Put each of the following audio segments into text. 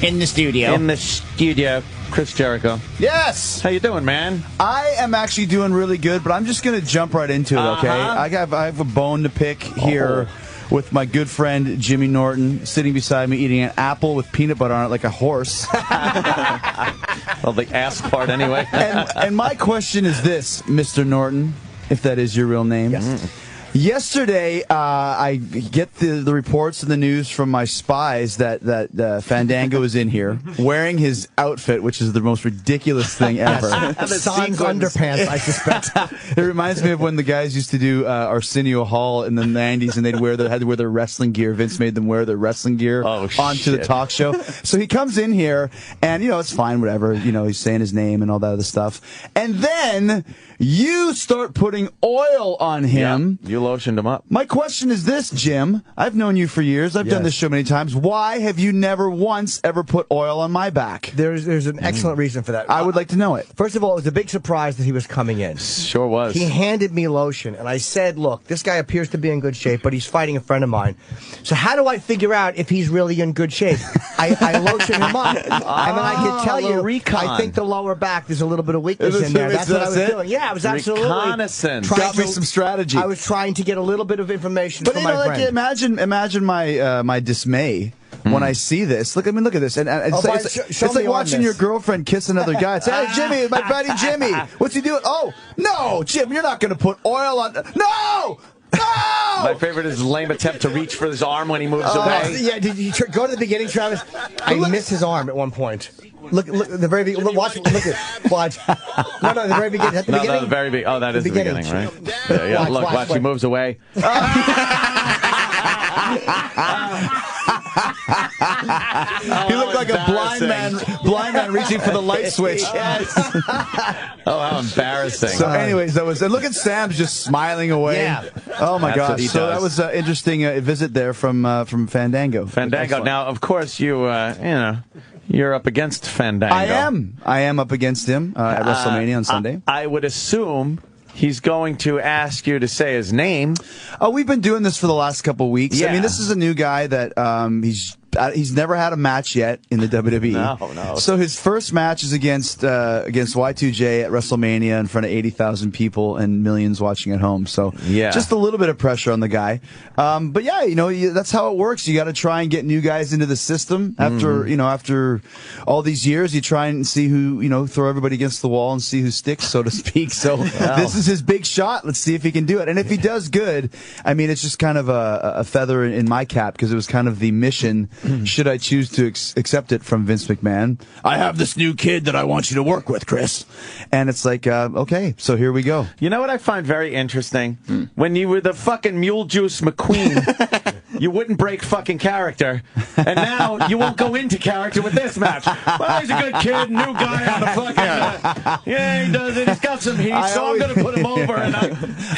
In the studio. In the studio, Chris Jericho. Yes! How you doing, man? I am actually doing really good, but I'm just going to jump right into it, okay? I have a bone to pick here with my good friend Jimmy Norton sitting beside me eating an apple with peanut butter on it like a horse. Well, the ass part anyway. And my question is this, Mr. Norton, if that is your real name. Yes. Yesterday, I get the reports and the news from my spies that Fandango is in here wearing his outfit, which is the most ridiculous thing ever. Sans underpants, I suspect. It reminds me of when the guys used to do Arsenio Hall in the 90s, and had to wear their wrestling gear. Vince made them wear their wrestling gear onto the talk show. So he comes in here, and it's fine, whatever. He's saying his name and all that other stuff, and then you start putting oil on him. Yeah, you lotioned him up. My question is this, Jim. I've known you for years. I've done this show many times. Why have you never once ever put oil on my back? There's an excellent reason for that. I would like to know it. First of all, it was a big surprise that he was coming in. Sure was. He handed me lotion, and I said, look, this guy appears to be in good shape, but he's fighting a friend of mine. So how do I figure out if he's really in good shape? I lotion him up, and then I can tell you, I think the lower back, there's a little bit of weakness in there. That's what I was doing. Yeah, I was absolutely reconnaissance. Got me some strategy. I was trying to get a little bit of information but from my friend. Imagine my dismay when I see this. Look at this, and it's like watching your girlfriend kiss another guy. It's, hey, Jimmy, my buddy Jimmy. What's he doing? Oh, no, Jim, you're not going to put oil on. No! No! My favorite is lame attempt to reach for his arm when he moves away. Yeah, did you go to the beginning, Travis? I missed his arm at one point. Look, the very beginning. Watch. No, the very beginning. At the beginning. No, the very beginning. Oh, that is the beginning, right? Yeah. Watch. He moves away. He looked like a blind man reaching for the light switch. Yes. Oh, how embarrassing. So, anyways, and look at Sam's just smiling away. Yeah. Oh my gosh. So that was an interesting visit there from Fandango. Fandango. Now, of course, you're up against Fandango. I am up against him at WrestleMania on Sunday. I would assume he's going to ask you to say his name. Oh, we've been doing this for the last couple of weeks. Yeah. I mean, this is a new guy that he's never had a match yet in the WWE. No. So his first match is against Y2J at WrestleMania in front of 80,000 people and millions watching at home. So just a little bit of pressure on the guy. But yeah, that's how it works. You got to try and get new guys into the system after all these years. You try and see who throw everybody against the wall and see who sticks, so to speak. So this is his big shot. Let's see if he can do it. And if he does good, I mean, it's just kind of a feather in my cap because it was kind of the mission. Should I choose to accept it from Vince McMahon? I have this new kid that I want you to work with, Chris. And it's like, okay, so here we go. You know what I find very interesting? When you were the fucking Mule Juice McQueen, you wouldn't break fucking character. And now you won't go into character with this match. Well, he's a good kid, new guy on the fucking... yeah, he does it. He's got some heat, so I'm going to put him over. And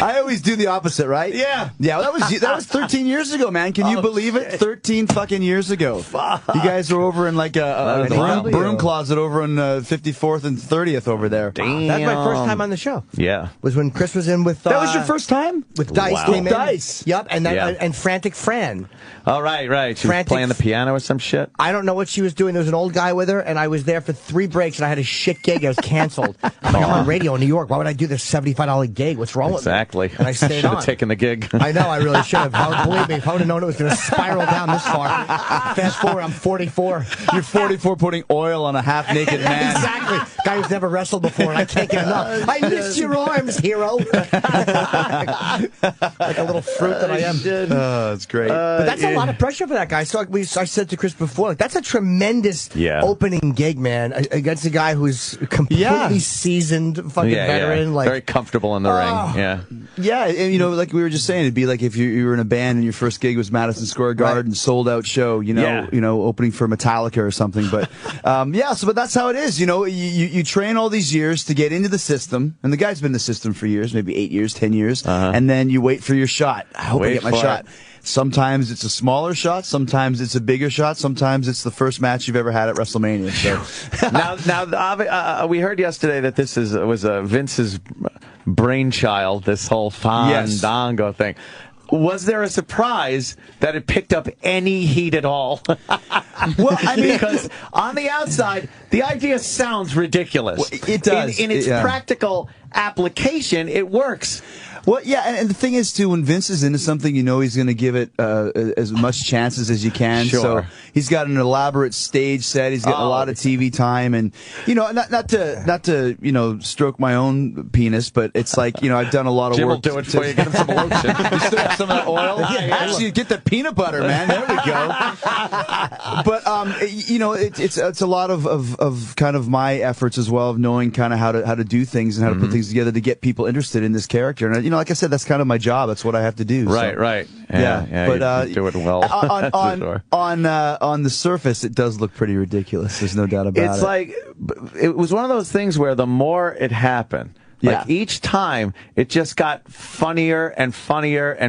I always do the opposite, right? Yeah. Yeah, well, that was 13 years ago, man. Can you believe it? 13 fucking years ago. Fuck. You guys were over in like a broom closet over in 54th and 30th over there. Damn. That's my first time on the show. Yeah. Was when Chris was in with... that was your first time? With Dice. Wow. Came in. Dice. Yep, and Frantic Fran. Oh, right. She was playing the piano or some shit? I don't know what she was doing. There was an old guy with her, and I was there for 3 breaks, and I had a shit gig. I was canceled. I'm on radio in New York. Why would I do this $75 gig? What's wrong with me? Exactly. And I stayed should have taken the gig. I know, I really should have. Believe me, if I would have known it was going to spiral down this far. Fast forward, I'm 44. You're 44 putting oil on a half-naked man. Exactly. Guy who's never wrestled before, and I can't get enough. I miss your arms, hero. Like a little fruit that I am. Oh, that's great. But that's a lot of pressure for that guy. So I said to Chris before, like, that's a tremendous opening gig, man, against a guy who's completely seasoned fucking veteran. Like, very comfortable in the ring. Yeah, and like we were just saying, it'd be like if you were in a band and your first gig was Madison Square Garden, sold out show, opening for Metallica or something. But but that's how it is. You train all these years to get into the system, and the guy's been in the system for years, maybe 8 years, 10 years, and then you wait for your shot. I hope I get my shot. Sometimes it's a smaller shot, sometimes it's a bigger shot, sometimes it's the first match you've ever had at WrestleMania. So. now, we heard yesterday that this was Vince's brainchild, this whole Fandango thing. was there a surprise that it picked up any heat at all? Well, I mean, because on the outside, the idea sounds ridiculous. Well, it does. In its practical application, it works. Well, yeah, and the thing is, too, when Vince is into something, you know he's going to give it as much chances as you can. Sure. So he's got an elaborate stage set. He's getting a lot of TV time, and not to stroke my own penis, but it's like I've done a lot of Jim work. will do it for you. Get him some lotion. You still have some of that oil? Yeah, actually, get the peanut butter, man. There we go. But it's a lot of kind of my efforts as well of knowing kind of how to do things and how to put things together to get people interested in this character. And like I said, that's kind of my job. That's what I have to do. Right, so. right. Yeah, but you do it well. on the surface, it does look pretty ridiculous. There's no doubt about it. It's like it was one of those things where the more it happened, like each time, it just got funnier and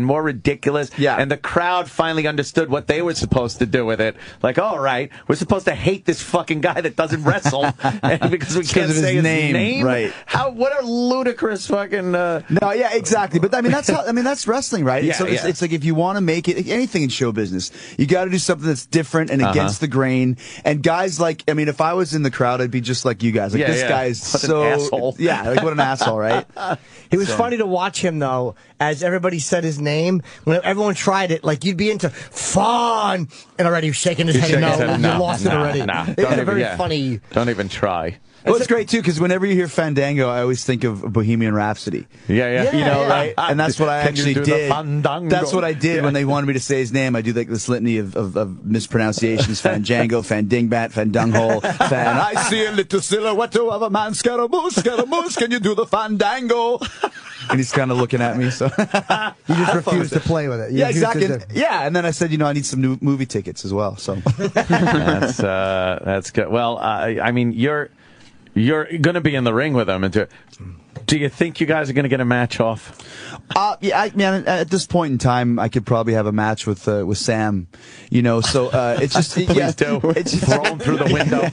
more ridiculous. Yeah. And the crowd finally understood what they were supposed to do with it. Like, all right, we're supposed to hate this fucking guy that doesn't wrestle and because we can't say his name. Right. What a ludicrous fucking. No, yeah, exactly. But that's wrestling, right? Yeah, it's like if you want to make it anything in show business, you got to do something that's different and against the grain. And guys if I was in the crowd, I'd be just like you guys. Like this guy is so an asshole. Yeah, like what an asshole. Right? It was funny to watch him, though, as everybody said his name. When everyone tried it, like, you'd be into fun, and already shaking his head. No, you lost it already. It was very funny. Don't even try. Well, it's great, too, because whenever you hear Fandango, I always think of Bohemian Rhapsody. Yeah. Right? And that's what I actually did. That's what I did when they wanted me to say his name. I do like this litany of mispronunciations. Fandango, Fandingbat, Fandunghole, Fan. I see a little silhouette of a man, Scaramouche, can you do the Fandango? And he's kind of looking at me, so. You just refused to play with it. Yeah, exactly. And then I said, I need some new movie tickets as well, so. That's good. Well, I mean, you're going to be in the ring with him. Do you think you guys are going to get a match off? At this point in time, I could probably have a match with Sam. So it's just please do. It's just throw him through the window.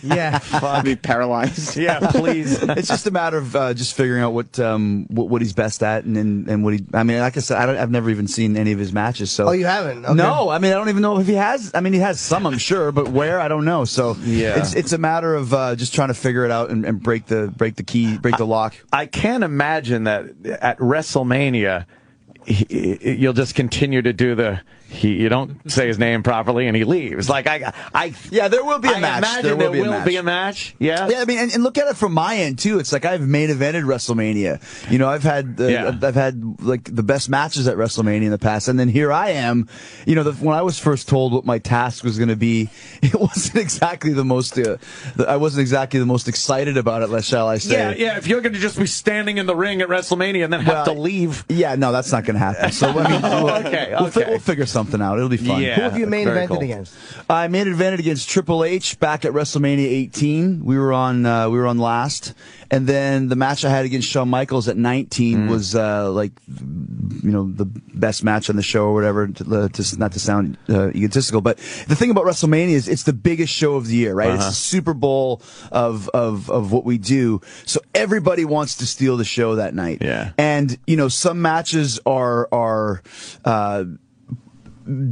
I'd be paralyzed. Yeah, please. It's just a matter of just figuring out what he's best at, and what he. I mean, like I said, I've never even seen any of his matches. So you haven't? Okay. No, I mean, I don't even know if he has. I mean, he has some, I'm sure, but where I don't know. So it's a matter of just trying to figure it out and break the lock. I can't imagine that at WrestleMania you'll just continue to do you don't say his name properly and he leaves. Like there will be a match. Imagine there will be a match. Yeah. Yeah, I mean, and look at it from my end too. It's like I've main evented WrestleMania. I've had like the best matches at WrestleMania in the past, and then here I am. When I was first told what my task was going to be, it wasn't exactly the most. I wasn't exactly the most excited about it. Shall I say? Yeah. If you're going to just be standing in the ring at WrestleMania and then have to leave. Yeah, no, that's not going to happen. So I mean, we'll figure something out. It'll be fun. Yeah, who have you main evented against? I main evented against Triple H back at WrestleMania 18. We were on last, and then the match I had against Shawn Michaels at 19 was the best match on the show or whatever. Not to sound egotistical, but the thing about WrestleMania is it's the biggest show of the year, right? It's the Super Bowl of what we do, so everybody wants to steal the show that night. Yeah, and some matches are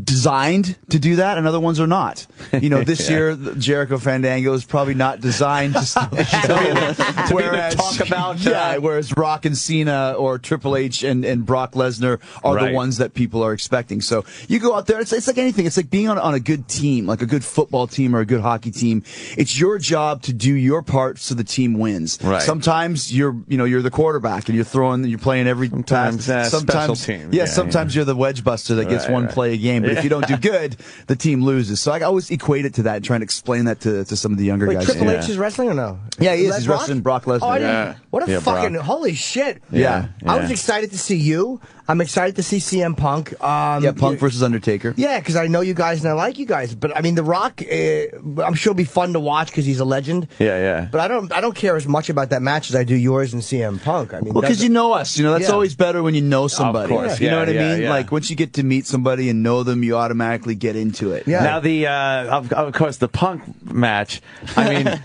designed to do that, and other ones are not. This year, Jericho Fandango is probably not designed to steal the show. Whereas, talk about whereas Rock and Cena or Triple H and Brock Lesnar are the ones that people are expecting. So you go out there, it's like anything. It's like being on a good team, like a good football team or a good hockey team. It's your job to do your part so the team wins. Right. Sometimes you're the quarterback and you're playing every sometimes pass. Special team. Sometimes you're the wedge buster that gets one play game, but if you don't do good, the team loses. So I always equate it to that and try and explain that to some of the younger guys. Triple H is wrestling or no? Yeah, he is. He's wrestling Brock Lesnar. What a fucking holy shit! Yeah. I was excited to see you. I'm excited to see CM Punk. Punk versus Undertaker. Yeah, because I know you guys and I like you guys. But I mean, The Rock, I'm sure will be fun to watch because he's a legend. Yeah. But I don't care as much about that match as I do yours and CM Punk. I mean, because you know us. That's always better when you know somebody. Of course. You know what I mean? Yeah. Like once you get to meet somebody and know them, you automatically get into it. Yeah. Now of course the Punk match. I mean,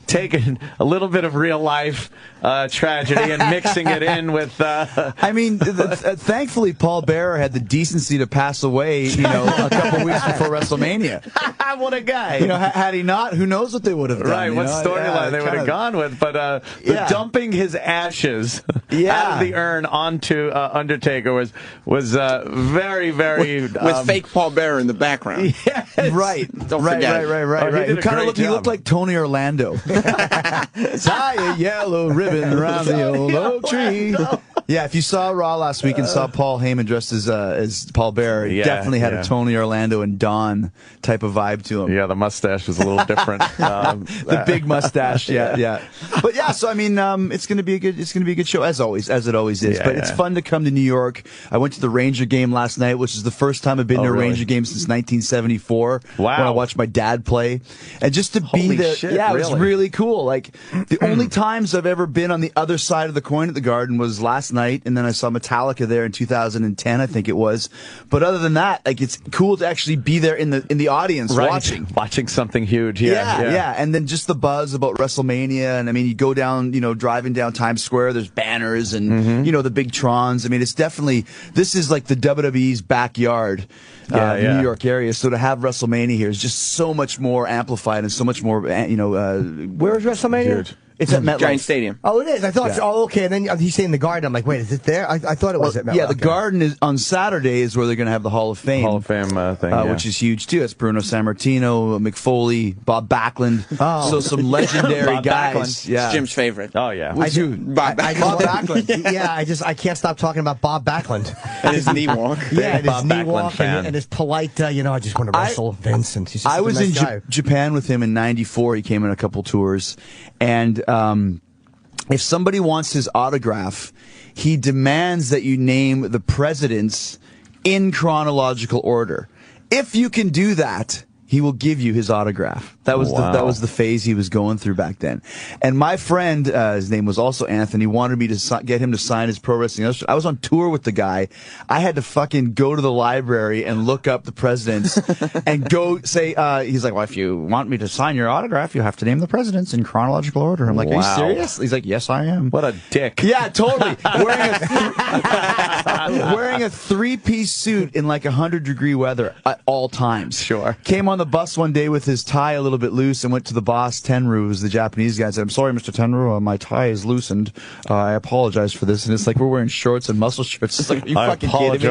taking a little bit of real life tragedy and mixing it in with. I mean, thankfully, Paul Bearer had the decency to pass away, a couple weeks before WrestleMania. What a guy! Had he not, who knows what they would have done? Right, what storyline they would have gone with? But dumping his ashes out of the urn onto Undertaker was very, very with fake Paul Bearer in the background. Yes. Right. Right. He looked like Tony Orlando. Tie a yellow ribbon around the old oak tree. Yeah, if you saw Raw last week and saw Paul Heyman dressed as Paul Bearer, he definitely had a Tony Orlando and Don type of vibe to him. Yeah, the mustache was a little different. The big mustache, yeah. But yeah, so I mean, it's going to be a good show as always, as it always is. But it's fun to come to New York. I went to the Ranger game last night, which is the first time I've been to a Ranger game since 1974. Wow. When I watched my dad play, and just to be there, it was really cool. Like the only times I've ever been on the other side of the coin at the Garden was last night, and then I saw Metallica there in 2010, I think it was. But other than that, like it's cool to actually be there in the audience watching something huge. Yeah. And then just the buzz about WrestleMania, and I mean, you go down, driving down Times Square, there's banners and the big Trons. I mean, it's definitely this is like the WWE's backyard. New York area. So to have WrestleMania here is just so much more amplified and so much more, where is WrestleMania? Dude. It's at MetLife. Giant Stadium. Oh, it is. I thought. Oh, okay. And then he's saying the Garden. I'm like, wait, is it there? I thought it was at MetLife. Yeah, the Garden is on Saturday is where they're going to have the Hall of Fame. Thing, which is huge too. It's Bruno Sammartino, McFoley, Bob Backlund. So some legendary guys. Backlund. Yeah, it's Jim's favorite. Oh yeah, Bob Backlund. Yeah, I can't stop talking about Bob Backlund and his knee walk. Yeah, and his knee walk and his polite. I just want to wrestle Vince. And he's just I was a nice in Japan with him in '94. He came in a couple tours, and if somebody wants his autograph, he demands that you name the presidents in chronological order. If you can do that, he will give you his autograph. That was the phase he was going through back then. And my friend, his name was also Anthony, wanted me to get him to sign his Pro Wrestling Illustrated. I was on tour with the guy. I had to fucking go to the library and look up the presidents and go say, he's like, well, if you want me to sign your autograph, you have to name the presidents in chronological order. I'm like, are you serious? He's like, yes, I am. What a dick. Yeah, totally. Wearing a three-piece suit in like 100-degree weather at all times. Sure. Came on the bus one day with his tie a little bit loose and went to the boss, Tenru, who's the Japanese guy, and said, I'm sorry, Mr. Tenru, my tie is loosened. I apologize for this. And it's like we're wearing shorts and muscle shirts. It's like, are you fucking kidding me?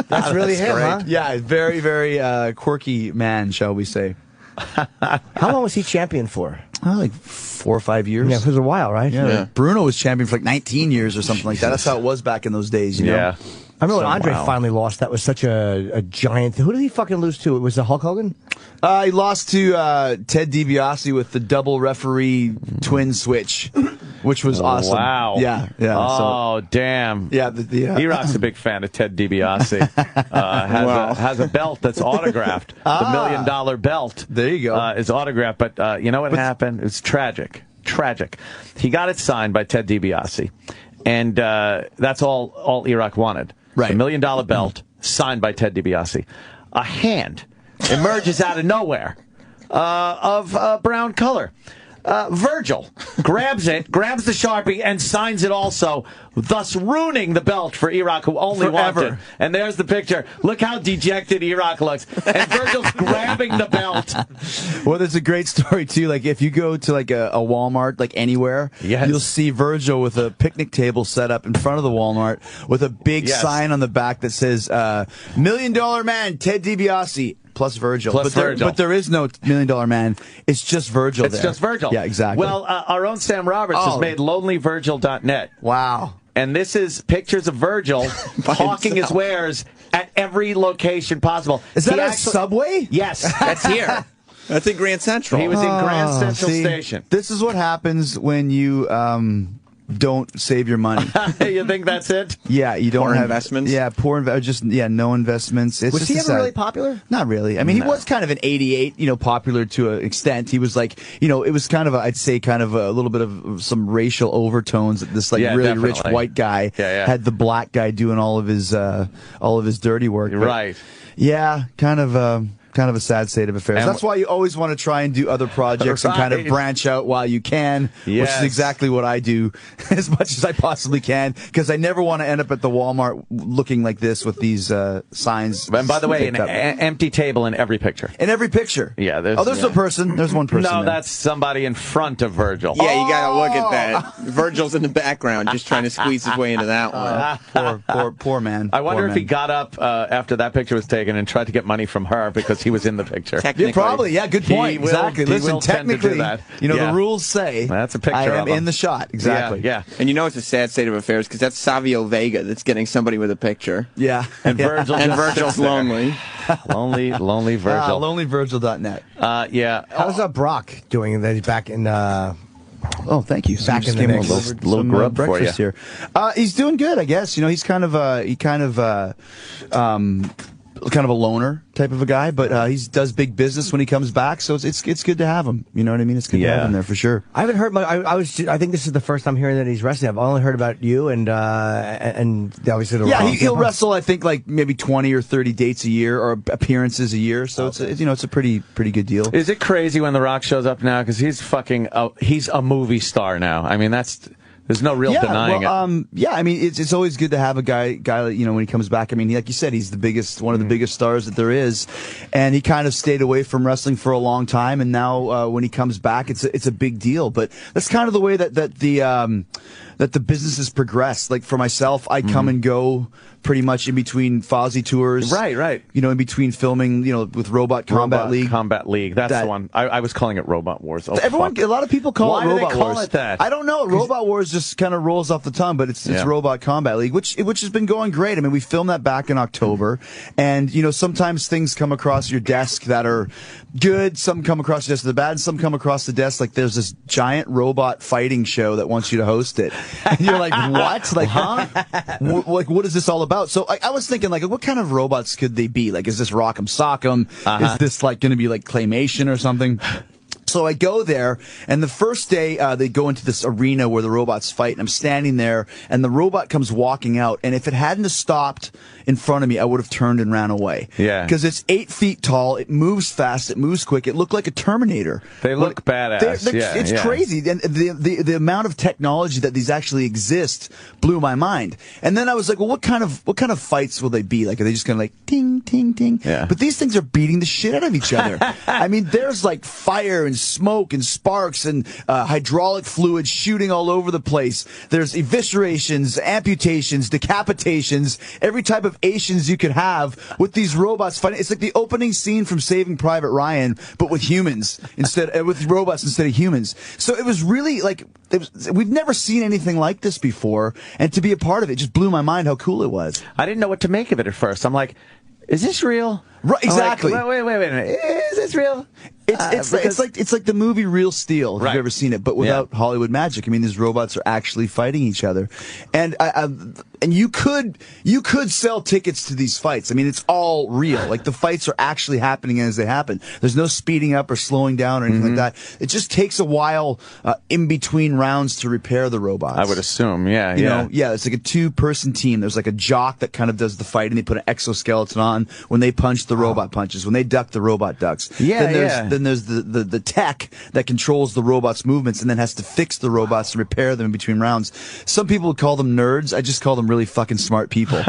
That's really him, great. huh? Yeah, very, very quirky man, shall we say. How long was he champion for? Like 4 or 5 years. Yeah, it was a while, right? Yeah. Bruno was champion for like 19 years or something like that. That's how it was back in those days, you know? Yeah. I remember when Andre finally lost. That was such a giant thing. Who did he fucking lose to? It was the Hulk Hogan? He lost to Ted DiBiase with the double referee twin switch, which was awesome. Wow. Yeah. Oh, damn. Yeah. E-Rock's a big fan of Ted DiBiase. Has a belt that's autographed. The $1 million belt. There you go. Is autographed. But you know what happened? It's tragic. He got it signed by Ted DiBiase. And that's all E-Rock wanted. Right. A $1 million belt signed by Ted DiBiase. A hand emerges out of nowhere of brown color. Virgil grabs the Sharpie and signs it also, thus ruining the belt for E-Rock, who only wanted. And there's the picture. Look how dejected E-Rock looks. And Virgil's grabbing the belt. Well, there's a great story, too. Like, if you go to, like, a Walmart, like, anywhere, you'll see Virgil with a picnic table set up in front of the Walmart with a big sign on the back that says, $1 million man, Ted DiBiase. Plus Virgil. But there is no $1 million man. It's just Virgil. It's just Virgil. Yeah, exactly. Well, our own Sam Roberts has made lonelyvirgil.net. Wow. And this is pictures of Virgil hawking his wares at every location possible. Is that a Subway? Yes. That's here. That's in Grand Central. He was in Grand Central Station. This is what happens when you don't save your money. You think that's it? Yeah, you don't have investments. Yeah, no investments. Was he ever really popular? Not really. I mean, he was kind of an '88, popular to an extent. He was like, it was kind of I'd say kind of a little bit of some racial overtones. This really rich white guy had the black guy doing all of his dirty work. Right. Yeah, kind of. kind of a sad state of affairs. That's why you always want to try and do other projects and kind of branch out while you can, which is exactly what I do as much as I possibly can, because I never want to end up at the Walmart looking like this with these signs. And by the way, an empty table in every picture. In every picture. Yeah. There's a person. There's one person. No, that's somebody in front of Virgil. Yeah, you got to look at that. Virgil's in the background just trying to squeeze his way into that one. Poor man. I wonder if he got up after that picture was taken and tried to get money from her because he was in the picture. Yeah, probably. Yeah, good point. Exactly. Listen, technically, the rules say that's a picture I am in the shot. Exactly. Yeah. And it's a sad state of affairs because that's Savio Vega that's getting somebody with a picture. Yeah. And Virgil's lonely. Lonely Virgil. LonelyVirgil.net. Yeah. How's Brock doing? That he's back in. Oh, thank you. Back in the mix. Little grub for you here. He's doing good, I guess. He's kind of a loner type of a guy, but he does big business when he comes back, so it's good to have him. You know what I mean? It's good to have him there for sure. I haven't heard much. I think this is the first time hearing that he's wrestling. I've only heard about you and obviously the he'll wrestle. I think like maybe 20 or 30 dates a year or appearances a year. So it's a pretty good deal. Is it crazy when The Rock shows up now because he's a movie star now? I mean there's no real denying it. Yeah, I mean, it's always good to have a guy, when he comes back. I mean, like you said, he's one of the biggest stars that there is, and he kind of stayed away from wrestling for a long time, and now when he comes back, it's a big deal. But that's kind of the way that the business has progressed. Like for myself, I come and go pretty much in between Fozzy tours. Right. In between filming, with Robot Combat League. Combat League. That's the one. I was calling it Robot Wars. Oh, a lot of people call it Robot Wars. Why do they call it that? I don't know. Robot Wars just kind of rolls off the tongue, but it's Robot Combat League, which has been going great. I mean, we filmed that back in October, and sometimes things come across your desk that are good, some come across your desk that are bad, and some come across the desk like there's this giant robot fighting show that wants you to host it. And you're like, what? Like, huh? What is this all about? So I was thinking, like, what kind of robots could they be? Like, is this Rock'em Sock'em? Is this like going to be like claymation or something? So I go there, and the first day they go into this arena where the robots fight, and I'm standing there, and the robot comes walking out, and if it hadn't have stopped in front of me, I would have turned and ran away. Yeah. Because it's 8 feet tall, it moves fast, it moves quick, it looked like a Terminator. They look badass. It's crazy, and the amount of technology that these actually exist blew my mind. And then I was like, well, what kind of fights will they be? Like, are they just going to like ting, ting, ting? Yeah. But these things are beating the shit out of each other. I mean, there's like fire and smoke and sparks and hydraulic fluid shooting all over the place. There's eviscerations, amputations, decapitations, every type of Asians you could have with these robots fighting. It's like the opening scene from Saving Private Ryan, but with humans with robots instead of humans. So it was really like we've never seen anything like this before, and to be a part of it just blew my mind how cool it was. I didn't know what to make of it at first. I'm like, is this real? Right, exactly. Like, wait a minute. Is this real? It's like the movie Real Steel, if you've ever seen it, but without Hollywood magic. I mean, these robots are actually fighting each other, and you could sell tickets to these fights. I mean, it's all real. Like the fights are actually happening as they happen. There's no speeding up or slowing down or anything like that. It just takes a while in between rounds to repair the robots. I would assume, yeah. It's like a 2-person team. There's like a jock that kind of does the fight, and they put an exoskeleton on. When they punch, the robot punches. When they duck, the robot ducks. Then there's the tech that controls the robot's movements and then has to fix the robots and repair them in between rounds. Some people would call them nerds. I just call them really fucking smart people.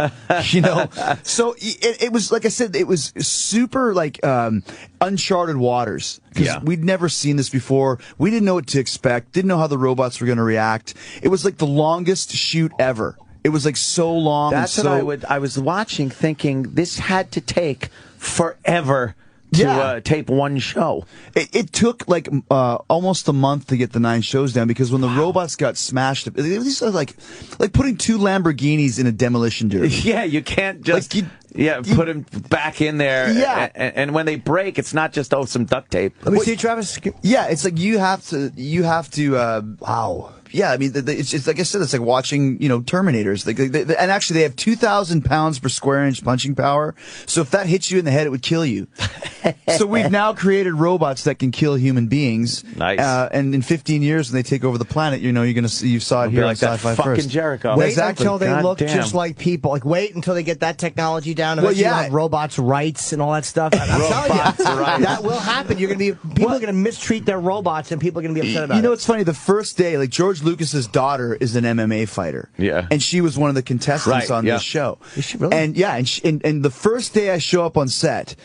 So it was, like I said, it was super like uncharted waters. Because we'd never seen this before. We didn't know what to expect. Didn't know how the robots were going to react. It was like the longest shoot ever. It was like so long. That's what I was watching thinking this had to take forever to tape one show. It took like almost a month to get the 9 shows down because when the robots got smashed, it was like putting 2 Lamborghinis in a demolition derby. Yeah, you can't just put them back in there. Yeah, and when they break, it's not just some duct tape. Let me see, Travis. Yeah, it's like you have to. Wow. yeah, I mean, it's like I said, it's like watching, Terminators. And actually, they have 2,000 pounds per square inch punching power. So if that hits you in the head, it would kill you. So we've now created robots that can kill human beings. Nice. And in 15 years, when they take over the planet, you're going to see, you saw it here like on that SyFy fucking first. Jericho. Wait Exactly. until they God look damn. just like people. Like, wait until they get that technology down. Well, Eventually yeah. you'll have robots' rights and all that stuff. I'm telling you, that will happen. People are going to mistreat their robots, and people are going to be upset about it. You know, it's funny. The first day, like George Lucas's daughter is an MMA fighter. Yeah. And she was one of the contestants on this show. Is she really? And yeah, and the first day I show up on set,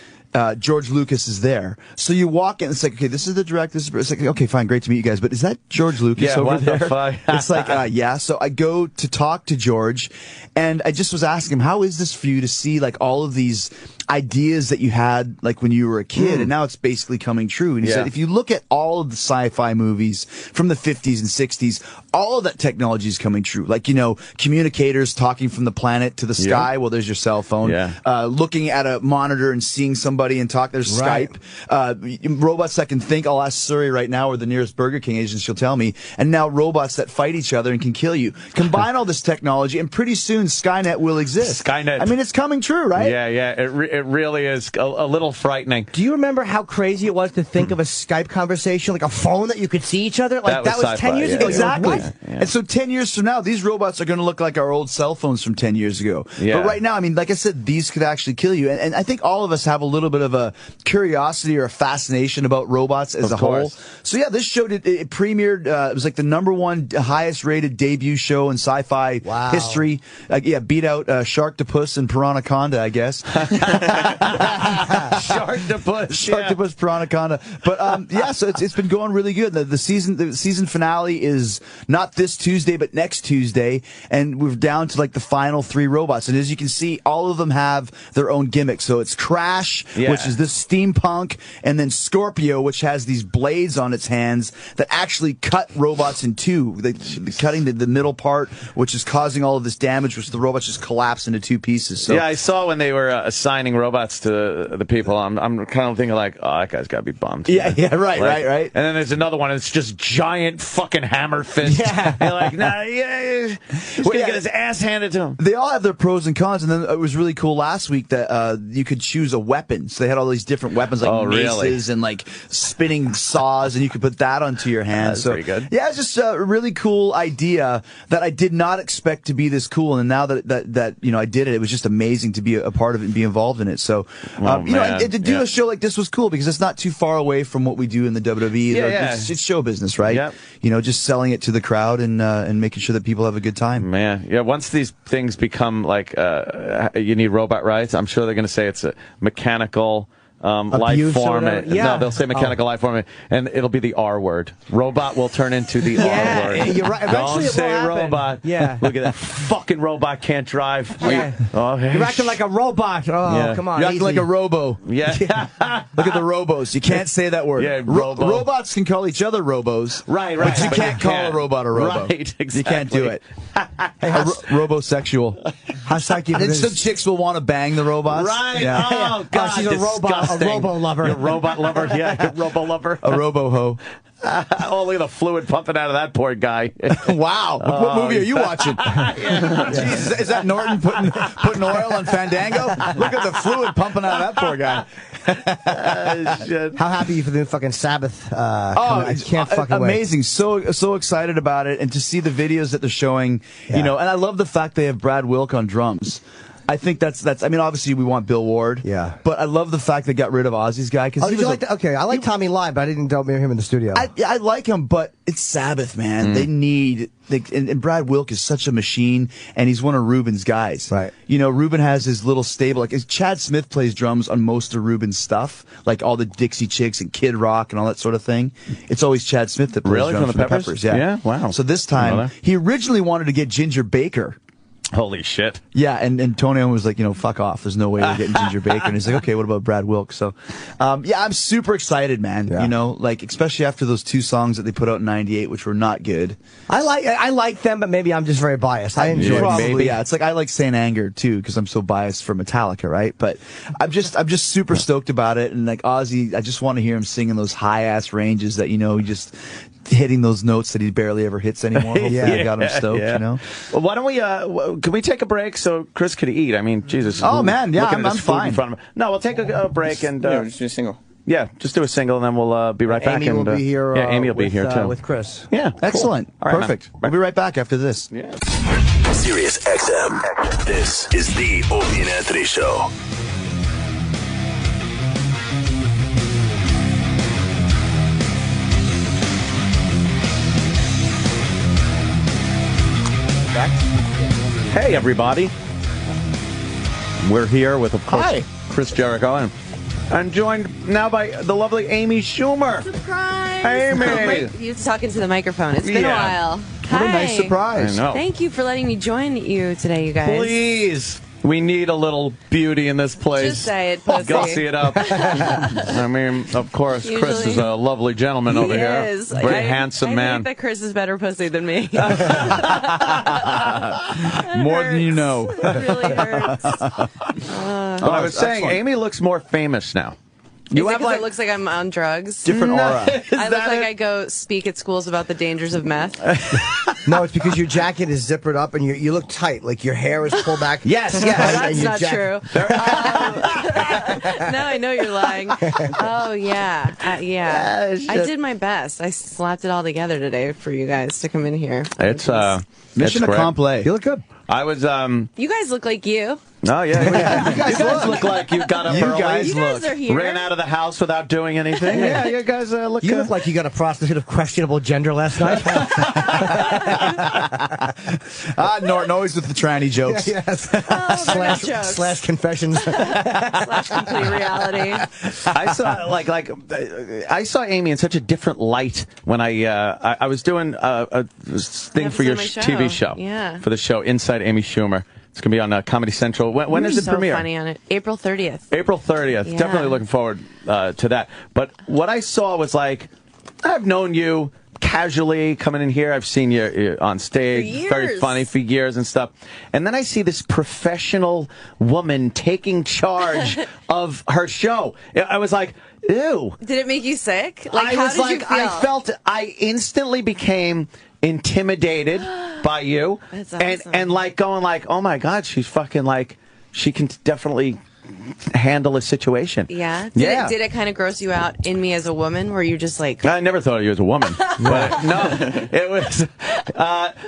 George Lucas is there. So you walk in, it's like, okay, this is the director. It's like, okay, fine, great to meet you guys. But is that George Lucas over what there? The fuck? It's like, yeah. So I go to talk to George, and I just was asking him, how is this for you to see like all of these ideas that you had like when you were a kid, and now it's basically coming true? And he said, if you look at all of the sci-fi movies from the 50s and 60s, all of that technology is coming true. Like, communicators talking from the planet to the sky. Well, there's your cell phone. Looking at a monitor and seeing somebody and talk. There's Skype. Robots that can think. I'll ask Suri right now where the nearest Burger King is, and she'll tell me. And now robots that fight each other and can kill you. Combine all this technology, and pretty soon Skynet will exist. Skynet. I mean, it's coming true, right? Yeah. It really is a little frightening. Do you remember how crazy it was to think of a Skype conversation, like a phone that you could see each other? Like that was 10 years ago. Exactly. What? And so 10 years from now, these robots are going to look like our old cell phones from 10 years ago. Yeah. But right now, I mean, like I said, these could actually kill you. And I think all of us have a little bit of a curiosity or a fascination about robots as a whole. So yeah, this show it premiered. It was like the #1 highest rated debut show in sci-fi history. Beat out Sharktopus and Piranhaconda, I guess. Sharktopus, Piranhaconda. But yeah, so it's been going really good. The season finale is not this Tuesday, but next Tuesday, and we're down to like the final 3 robots. And as you can see, all of them have their own gimmick. So it's Crash, which is this steampunk, and then Scorpio, which has these blades on its hands that actually cut robots in two. Cutting the middle part, which is causing all of this damage, which the robots just collapse into 2 pieces. So yeah, I saw when they were assigning robots to the people. I'm kind of thinking like, oh, that guy's got to be bummed. Yeah, right. And then there's another one. It's just giant fucking hammer fist. Yeah. You're like, nah, he's gonna get his ass handed to him. They all have their pros and cons, and then it was really cool last week that you could choose a weapon. So they had all these different weapons like maces and like spinning saws, and you could put that onto your hand. That's pretty good. Yeah, it's just a really cool idea that I did not expect to be this cool, and now that I did it was just amazing to be a part of it and be involved in it. So to do a show like this was cool because it's not too far away from what we do in the WWE. It's show business, right? Yep. Just selling it to the crowd and making sure that people have a good time. Man, yeah. Once these things become like you need robot rights, I'm sure they're going to say it's a mechanical life form. No, they'll say mechanical life form, and it'll be the R word. Robot will turn into the R word. You're right. Don't Eventually say robot. Yeah. Look at that fucking robot can't drive. Yeah. You're acting like a robot. Come on. You're acting like a robo. Yeah. Look at the robos. You can't say that word. Yeah, robo. Robots can call each other robos. Right. But you can't call a robot a robo. Right, exactly. You can't do it. Robosexual. How psyched you And some chicks will want to bang the robots. Right. Yeah. Oh, God. She's a robot. A robo lover. A robot lover. Yeah, a robo lover. A robo ho. Oh, look at the fluid pumping out of that poor guy. Wow. What movie are you watching? Jesus, is that Norton putting oil on Fandango? Look at the fluid pumping out of that poor guy. Shit. How happy are you for the fucking Sabbath? I can't fucking wait. Amazing. So excited about it, and to see the videos that they're showing, and I love the fact they have Brad Wilk on drums. I think that's. I mean, obviously we want Bill Ward. Yeah. But I love the fact they got rid of Ozzy's guy because I like Tommy live, but I didn't know him in the studio. I like him, but it's Sabbath, man. They need. And Brad Wilk is such a machine, and he's one of Ruben's guys. Right. Ruben has his little stable. Like Chad Smith plays drums on most of Ruben's stuff, like all the Dixie Chicks and Kid Rock and all that sort of thing. It's always Chad Smith that plays drums from the Peppers. Yeah. Wow. So this time he originally wanted to get Ginger Baker. Holy shit. Yeah, and Tony was like, fuck off. There's no way we're getting Ginger Baker. And he's like, okay, what about Brad Wilkes? So, I'm super excited, man. Yeah. Especially after those 2 songs that they put out in '98, which were not good. I like them, but maybe I'm just very biased. I enjoy them. Probably, yeah. It's like I like Saint Anger too because I'm so biased for Metallica, right? But I'm just super stoked about it, and like Ozzy, I just want to hear him singing those high ass ranges that he just hitting those notes that he barely ever hits anymore. Hopefully I got him stoked, you know? Well, why don't we, can we take a break so Chris could eat? I mean, Jesus. Oh, man, yeah, looking at I'm his food fine. in front of him. No, we'll take a break and... just do a single. Yeah, just do a single, and then we'll be right back. Amy will be here. Yeah, Amy will be here, too. With Chris. Yeah, excellent. Cool. All right, perfect. We'll be right back after this. Yeah. Sirius XM. This is the Opie and Anthony Show. Back. Hey, everybody. We're here with, of course, Chris Jericho, and I'm joined now by the lovely Amy Schumer. Surprise! Amy! You're talking to the microphone. It's been a while. What a nice surprise. I know. Thank you for letting me join you today, you guys. Please. We need a little beauty in this place. Just say it, pussy. Gussy it up. I mean, of course, Chris is a lovely gentleman over here. He is. Very handsome man. I think that Chris is better pussy than me. More than you know. It really hurts. I was saying, Amy looks more famous now. You have it looks like I'm on drugs? Different aura. I look like I go speak at schools about the dangers of meth. No, it's because your jacket is zippered up and you look tight. Like your hair is pulled back. Yes. That's not true. Now I know you're lying. Oh, yeah. Yeah. I did my best. I slapped it all together today for you guys to come in here. It's mission accomplished. You look good. I was You guys look like you. Oh yeah. You guys look like you got up early. You guys are here. Ran out of the house without doing anything. Yeah, you guys look. You look like you got a prostitute of questionable gender last night. Norton always with the tranny jokes. Yes. Jokes. Slash confessions. Slash complete reality. I saw I saw Amy in such a different light when I was doing a thing for your TV show. Yeah. For the show Inside Amy Schumer. It's going to be on Comedy Central. When is it premiere? So funny on it. April 30th. April 30th. Yeah. Definitely looking forward to that. But what I saw was like, I've known you casually coming in here. I've seen you on stage. Very funny for years and stuff. And then I see this professional woman taking charge of her show. I was like, ew. Did it make you sick? Like, how did you feel? I instantly became intimidated by you. That's awesome. And like going like, oh my God, she's fucking like, she can definitely handle a situation. Yeah? Did it kind of gross you out in me as a woman? Were you just like... I never thought of you as a woman. But no, it was...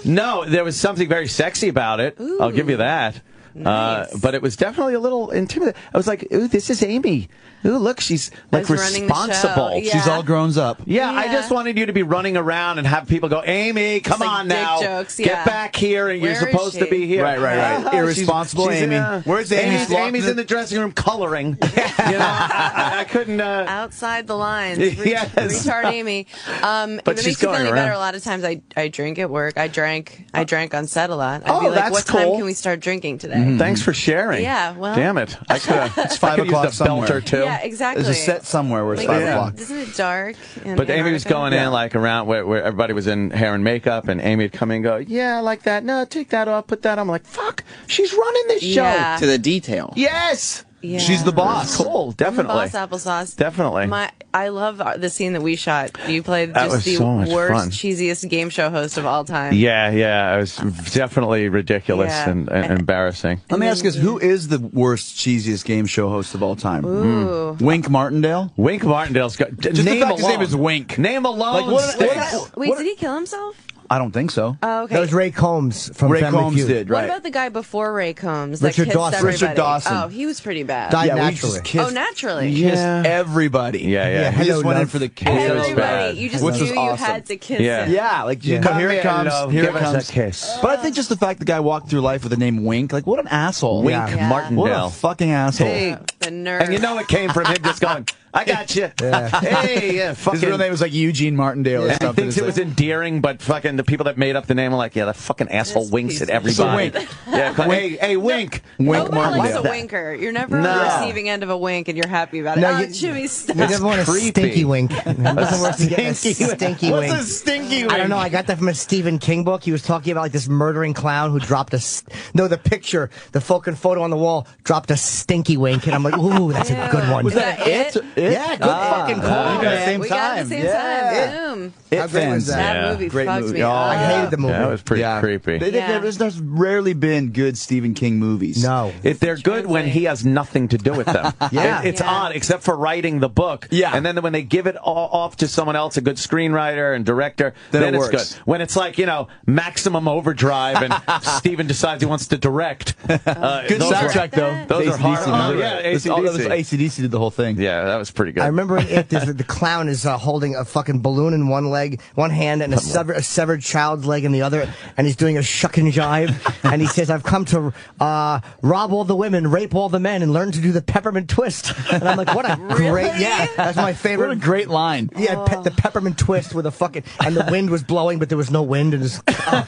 no, there was something very sexy about it. Ooh. I'll give you that. Nice. But it was definitely a little intimidating. I was like, ooh, this is Amy. Ooh, look, she's like responsible. Yeah. She's all grown up. Yeah, I just wanted you to be running around and have people go, Amy, come like on dick now. jokes, Get back here, and you're supposed to be here. Right. Irresponsible she's Amy. Where's Amy? Amy's in the dressing room coloring. I couldn't... outside the lines. Yes. Retard Amy. But if it she's makes you feel going any around. better, a lot of times I drink at work. I drank on set a lot. I'd Oh, be like, that's what time cool. can we start drinking today? Thanks for sharing. Yeah, well... Damn it. I could It's 5 o'clock used a belt somewhere. or two. Yeah, exactly. There's a set somewhere where it's 5 o'clock. Isn't it dark? But Amy was going in like around where everybody was in hair and makeup, and Amy would come in and go, yeah, I like that. No, take that off, put that on. I'm like, fuck, she's running this show. Yeah. To the detail. Yes. Yeah. She's the boss. Cool, definitely. I'm the boss, applesauce. Definitely. I love the scene that we shot. You played That just was the so much worst, fun. cheesiest game show host of all time. Yeah, it was definitely ridiculous Yeah. and embarrassing. Let me ask you this. Who is the worst, cheesiest game show host of all time? Ooh. Wink Martindale? Wink Martindale's got... Just the fact his name is Wink. Name alone. Like, stinks. Wait, did he kill himself? I don't think so. Oh, okay. That was Ray Combs from Ray Family Combs Feud. did, What right. about the guy before Ray Combs? Richard that kissed Dawson. everybody? Richard Dawson. Oh, he was pretty bad. Died Yeah, we naturally. just kissed. Oh, naturally. Kissed everybody. Yeah. He just Hello, went in love. for the kiss. It was Everybody. bad. You just Which knew was you awesome. had to kiss Yeah. him. Yeah, like Yeah. come here it Come comes. here, Here give it us comes. a kiss. But I think just the fact the guy walked through life with the name Wink, like what an asshole. Wink Yeah. Martindale. What a fucking asshole. Hey. The nerve. And you know it came from him just going, I got you. Hey, yeah, fucking... His real name was like Eugene Martindale or He something. thinks it was endearing, but fucking the people that made up the name are like, yeah, that fucking asshole This winks piece at of everybody. shit. Yeah, hey, wink. Wink Nobody likes a Martindale. winker. You're never No. on the receiving end of a wink, and you're happy about it. No, oh, you- Jimmy, stop. You never want a creepy. stinky wink. It doesn't work to get a stinky wink. What's a stinky wink? I don't know. I got that from a Stephen King book. He was talking about like this murdering clown who dropped the picture, the fucking photo on the wall, dropped a stinky wink, and I'm like, ooh, that's a good one. Was that it? Yeah, good fucking call. You got the man. same We got it at time. the same Yeah. time. Room. How great was that? That movie Great fucked movie. me up. I hated the movie. That was pretty creepy. There's rarely been good Stephen King movies. No. They're good when he has nothing to do with them. Yeah. It's odd, except for writing the book. Yeah. And then when they give it off to someone else, a good screenwriter and director, then it it's works. good. When it's like, Maximum Overdrive and Steven decides he wants to direct. Good soundtrack, though. Those are hard. AC/DC. Oh, yeah, AC/DC. AC/DC did the whole thing. Yeah, that was pretty good. I remember in it, the clown is holding a fucking balloon in one hand, and a severed child's leg in the other, and he's doing a shuck and jive, and he says, "I've come to rob all the women, rape all the men, and learn to do the peppermint twist." And I'm like, what a great, that's my favorite. What a great line. Yeah, the peppermint twist with a fucking, and the wind was blowing, but there was no wind, and it's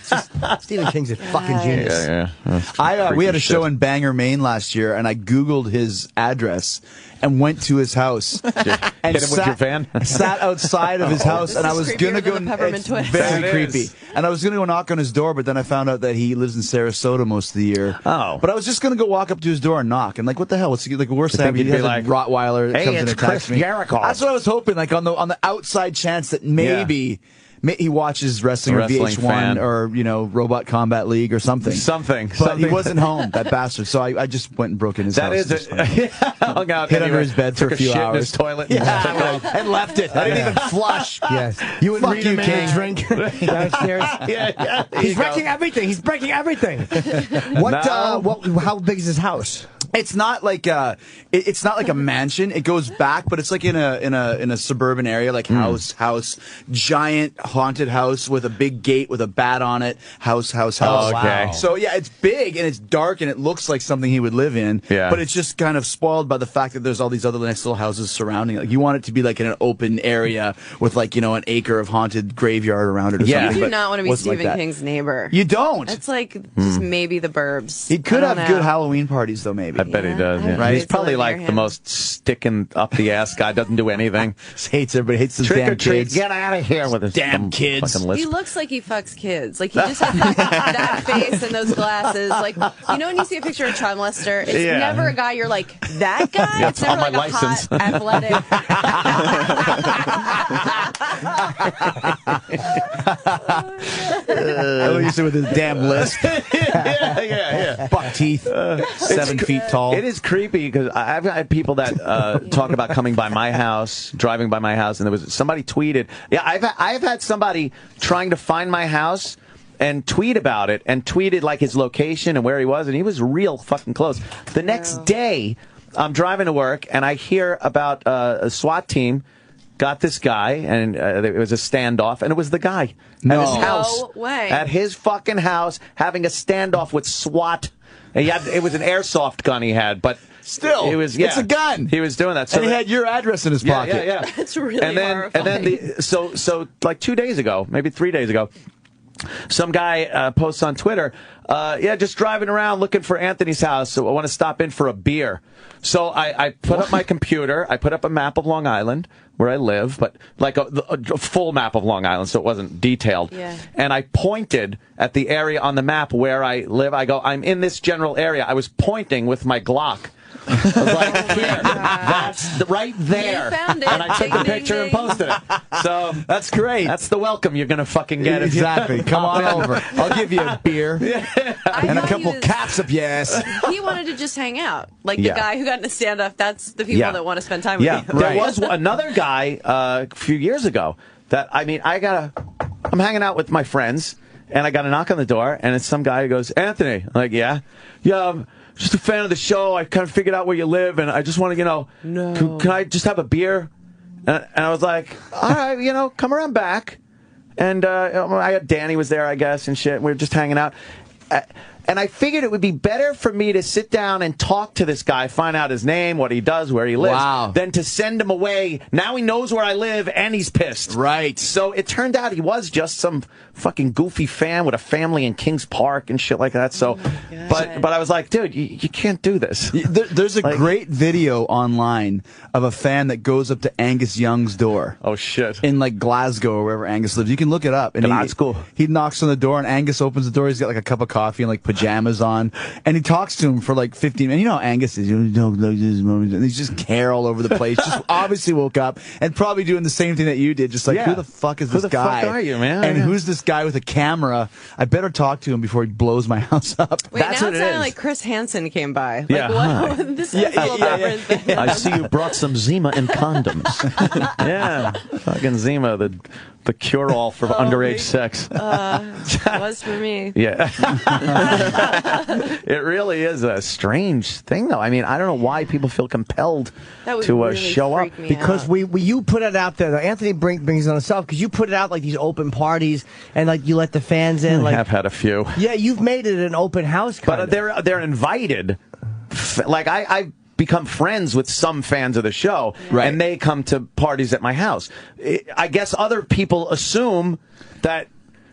just Stephen King's a fucking genius. Yeah. We had a show in Bangor, Maine last year, and I Googled his address and went to his house. And hit him with your van? Sat outside of his house, and I was going to go. Peppermint twist. Very creepy. And I was going to go knock on his door, but then I found out that he lives in Sarasota most of the year. Oh. But I was just going to go walk up to his door and knock. And like, what the hell? What's like the worst thing? He has a Rottweiler that "Hey, comes it's and attacks Chris me. Jericho." That's what I was hoping. Like on the outside chance that maybe. He watches wrestling or Wrestling VH1 fan. or, Robot Combat League or something. Something. He wasn't home, that bastard. So I just went and broke in his That house. is it. Hung out Hid under his bed for took a few shit in hours. his toilet. And left it. I didn't even flush. Yes. You and Fuck Rita you, made King. a drink downstairs. Yeah. He's wrecking everything. He's breaking everything. How big is his house? It's not like it's not like a mansion. It goes back, but it's like in a suburban area, like house, giant haunted house with a big gate with a bat on it. House. Oh, okay. Wow. So yeah, it's big and it's dark and it looks like something he would live in. Yeah. But it's just kind of spoiled by the fact that there's all these other nice little houses surrounding it. Like you want it to be like in an open area with like an acre of haunted graveyard around it or something. You do but not want to be wasn't like Stephen that. King's neighbor. You don't. It's like just maybe the Burbs. He could I have don't good know. Halloween parties though. Maybe. I bet he does. Yeah. Right? He's probably To live like near the him. most sticking up the ass guy. Doesn't do anything. Hates everybody. Hates his Trick damn or treat. kids. Get out of here with his Damn dumb kids. fucking lisp. He looks like he fucks kids. Like he just has that face and those glasses. Like when you see a picture of child molester, it's never a guy you're like, that guy? Yeah, it's never on my like a license. hot, athletic. Oh, you see with his damn lisp. yeah. Buck teeth. 7 feet tall. It is creepy because I've had people that talk about coming by my house, driving by my house, and there was somebody tweeted. Yeah, I've had somebody trying to find my house and tweet about it and tweeted like his location and where he was, and he was real fucking close. The next day, I'm driving to work and I hear about a SWAT team got this guy, and it was a standoff, and it was the guy at his house. No way. At his fucking house, having a standoff with SWAT. And it was an airsoft gun he had, but still, it was it's a gun. He was doing that, so and he had your address in his pocket. Yeah. That's really horrifying. And then so like 2 days ago, maybe 3 days ago, some guy posts on Twitter, just driving around looking for Anthony's house, so I want to stop in for a beer. So I put up my computer, I put up a map of Long Island, where I live, but like a full map of Long Island, so it wasn't detailed. Yeah. And I pointed at the area on the map where I live. I go, I'm in this general area. I was pointing with my Glock. I was like, here, that's right there. You found it. And I took a Ding, picture ding, and posted it. So that's great. That's the welcome you're going to fucking get. Exactly. Come on over. I'll give you a beer and a thought couple he was- caps up your ass. He wanted to just hang out. Like the Yeah. guy who got in a standoff, that's the people that want to spend time with Yeah, you. there was another guy a few years ago that, I'm hanging out with my friends, and I got a knock on the door, and it's some guy who goes, Anthony. I'm like, yeah, I'm just a fan of the show. I kind of figured out where you live, and I just want to, can I just have a beer? And I was like, all right, come around back. And Danny was there, I guess, and shit. We were just hanging out. And I figured it would be better for me to sit down and talk to this guy, find out his name, what he does, where he lives, than to send him away. Now he knows where I live, and he's pissed. Right. So it turned out he was just some fucking goofy fan with a family in Kings Park and shit like that. So, but I was like, dude, you can't do this. There's a great video online of a fan that goes up to Angus Young's door. Oh, shit. In like Glasgow or wherever Angus lives. You can look it up. And Glasgow. he knocks on the door, and Angus opens the door. He's got like a cup of coffee and like pajamas on, and he talks to him for like 15 minutes. You know how Angus is. And he's just care all over the place. Just obviously woke up and probably doing the same thing that you did. Just like, who the fuck is this guy? Who the fuck are you, man? And who's this guy with a camera? I better talk to him before he blows my house up. Wait, That's now what it it sounded is. like Chris Hansen came by. Like, Yeah, what? This is a little different than... I see you brought some Zima and condoms. Yeah, fucking Zima, the cure-all for underage sex. It was for me. Yeah. It really is a strange thing, though. I mean, I don't know why people feel compelled to really show up. Because you put it out there. Anthony brings it on himself because you put it out like these open parties and like you let the fans in. I Like, have had a few. yeah, you've made it an open house kind But of. they're invited. Like, I've become friends with some fans of the show, and they come to parties at my house. I guess other people assume that,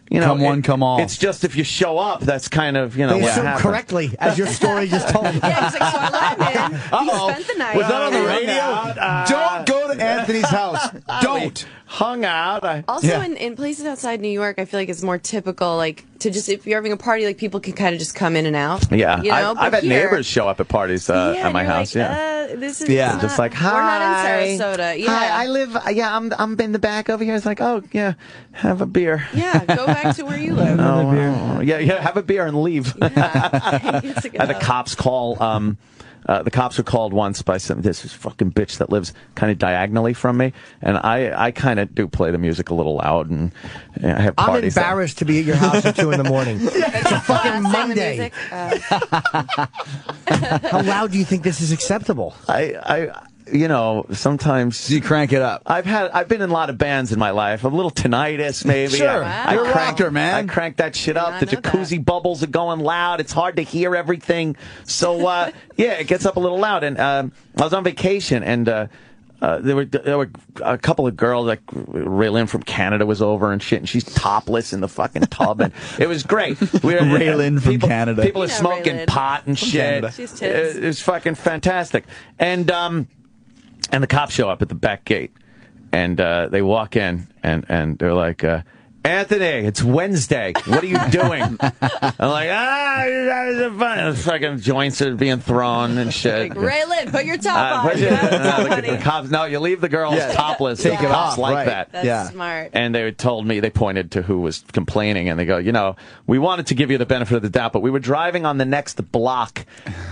you know, Come one, come all. It's just if you show up, that's kind of, you know, They what assume happens. correctly, as your story just told. Yeah, he's like, so I let him in. He spent the night. Was that on the radio? out, Don't go to Anthony's house. Don't. Hung out. Also, in places outside New York, I feel like it's more typical, like, to just, if you're having a party, like, people can kind of just come in and out. Yeah, You know? I've But had here- neighbors show up at parties at my house. This is Yeah. not, Just like, hi. We're not in Sarasota. Yeah. Hi, I live, I'm in the back over here. It's like, oh, yeah, have a beer. Yeah, go back to where you live. Oh, yeah, have a beer and leave. Yeah. Get to go. The cops call. The cops were called once by this fucking bitch that lives kind of diagonally from me, and I kind of do play the music a little loud, and I have I'm parties. embarrassed to be at your house at 2 in the morning. It's a fucking Sing the Monday. music. How loud do you think this is acceptable? You know, sometimes You crank it up. I've been in a lot of bands in my life. A little tinnitus, maybe. Sure. You're a crank, rocker, man. I crank that shit up. I The know jacuzzi bubbles are going loud. It's hard to hear everything. So, yeah, it gets up a little loud. And I was on vacation, and there were a couple of girls, like Raylin from Canada was over and shit, and she's topless in the fucking tub, and it was great. Raylin from Canada. People are You know smoking Raylin. pot and shit. Canada. She's tits. It was fucking fantastic. And the cops show up at the back gate, and they walk in, and they're like, Anthony, it's Wednesday. What are you doing? I'm like, you guys are fun. The fucking joints are being thrown and shit. Like, Raylin, put your top on. Put You your- have to the honey. cops, no, you leave the girls topless. Take The it cops off, like right. that. That's smart. And they told me, they pointed to who was complaining, and they go, you know, we wanted to give you the benefit of the doubt, but we were driving on the next block,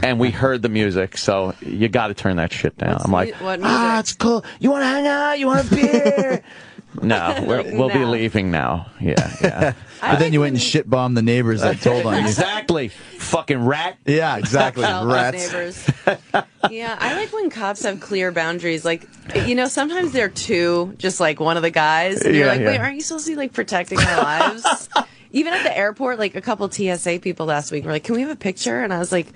and we heard the music, so you got to turn that shit down. I'm like, what music? it's cool. You want to hang out? You want a beer? No, we'll be now. leaving now. Yeah. But then you went and shit bombed the neighbors that told on you. Exactly. Fucking rat. Yeah, exactly. Tell those Rats. neighbors. Yeah, I like when cops have clear boundaries. Like, you know, sometimes they're two, just like one of the guys. And you're Yeah, like, yeah. wait, aren't you supposed to be like protecting our lives? Even at the airport, like a couple TSA people last week were like, can we have a picture? And I was like,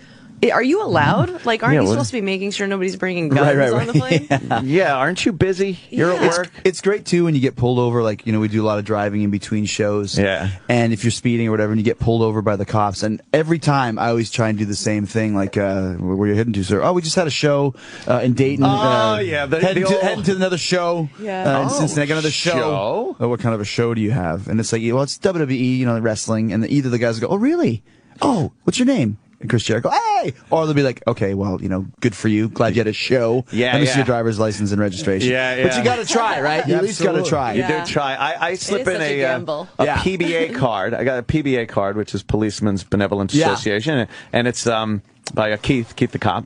are you allowed? Like, aren't Yeah, you what- supposed to be making sure nobody's bringing guns Right. on the plane? Yeah, aren't you busy? You're at work. It's great too when you get pulled over. Like, you know, we do a lot of driving in between shows. Yeah. And if you're speeding or whatever, and you get pulled over by the cops, and every time I always try and do the same thing. Like, where you're heading to, sir? Oh, we just had a show in Dayton. Yeah, heading to another show. Yeah. In Cincinnati, I got another show. Oh, what kind of a show do you have? And it's like, well, it's WWE, you know, wrestling. And either the guys will go, oh, really? Oh, what's your name? And Chris Jericho, hey! Or they'll be like, okay, well, you know, good for you. Glad you had a show. Yeah, Let me see yeah. your driver's license and registration. Yeah. But you got to try, right? You at least got to try. You Yeah. do try. I slip is in such a gamble. a Yeah. PBA card. I got a PBA card, which is Policemen's Benevolent Yeah. Association, and it's by Keith the cop.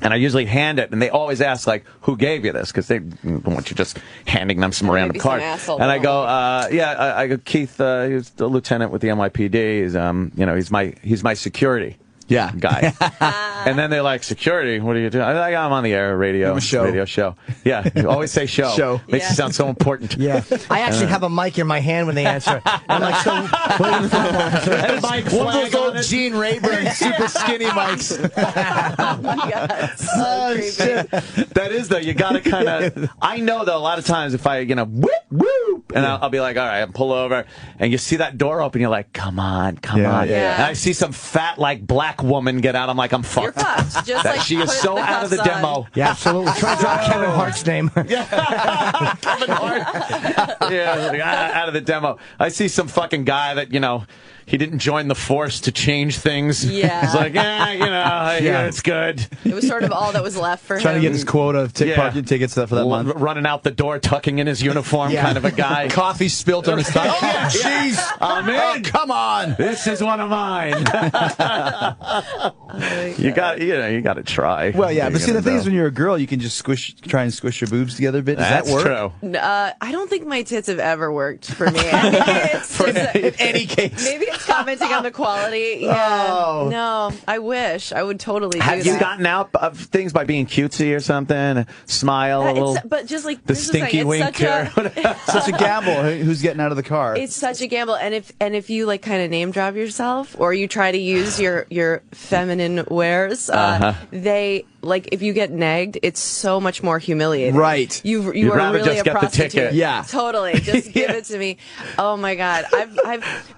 And I usually hand it, and they always ask, like, who gave you this? Because they don't want you just handing them some random maybe some card. asshole And I will. go, I go, Keith, he's the lieutenant with the NYPD. He's, you know, he's my security. Yeah. Guy. And then they're like, security, what are you doing? I'm on the air, radio show. Yeah, you always say show. Show. Makes you sound so important. Yeah. I actually have a mic in my hand when they answer. I'm like, so what are you from? One of those old Gene Rayburn super skinny mics. Oh my God. So creepy. That is, though, you got to kind of, I know, though, a lot of times if I, you know, whoop, whoop, and I'll be like, all right, I'll pull over, and you see that door open, you're like, come on. Yeah. And I see some fat, like, black woman get out, I'm like, I'm You're fucked. fucked. Just like She is put so the out of the cuffs on. demo. Yeah, absolutely. Try to drop Kevin Hart's name. Kevin Hart. Yeah, like, out of the demo. I see some fucking guy that, you know, he didn't join the force to change things. Yeah. He's like, yeah, it's good. It was sort of all that was left for him. Trying to get his quota of parking tickets for that month. Running out the door, tucking in his uniform, kind of a guy. Coffee spilt on his thigh. Oh, jeez. I'm in. Come on. This is one of mine. You got to try. Well, yeah, but see, the thing is, when you're a girl, you can just try and squish your boobs together a bit. Does that work? True. I don't think my tits have ever worked for me. In any case. Maybe it's commenting on the quality. Yeah. Oh. No, I wish. I would totally do that. Have you gotten out of things by being cutesy or something? Smile a little. But just like the stinky wink. Such a gamble. Who's getting out of the car? It's such a gamble, and if you like kind of name drop yourself, or you try to use your feminine wares, they like if you get nagged, it's so much more humiliating. Right. You are rather really just a get the prostitute. ticket. Yeah. Totally. Just give it to me. Oh my God.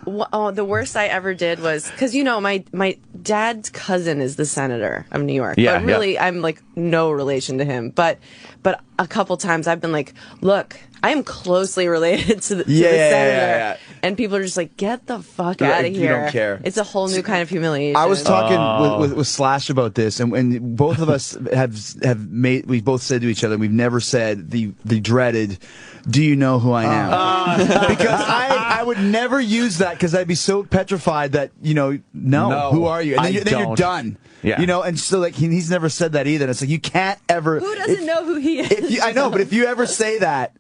The worst I ever did was because my dad's cousin is the senator of New York. Yeah. But really, I'm like no relation to him. But a couple times I've been like, look, I am closely related to the senator. Yeah. And people are just like, get the fuck out of here. You don't care. It's a whole new kind of humiliation. I was talking with Slash about this, and both of us we both said to each other, we've never said the dreaded, do you know who I am? Because I would never use that because I'd be so petrified that, no, who are you? And then you're done. Yeah. And so like he's never said that either. And it's like, you can't ever. Who doesn't know who he is? I know, but if you ever say that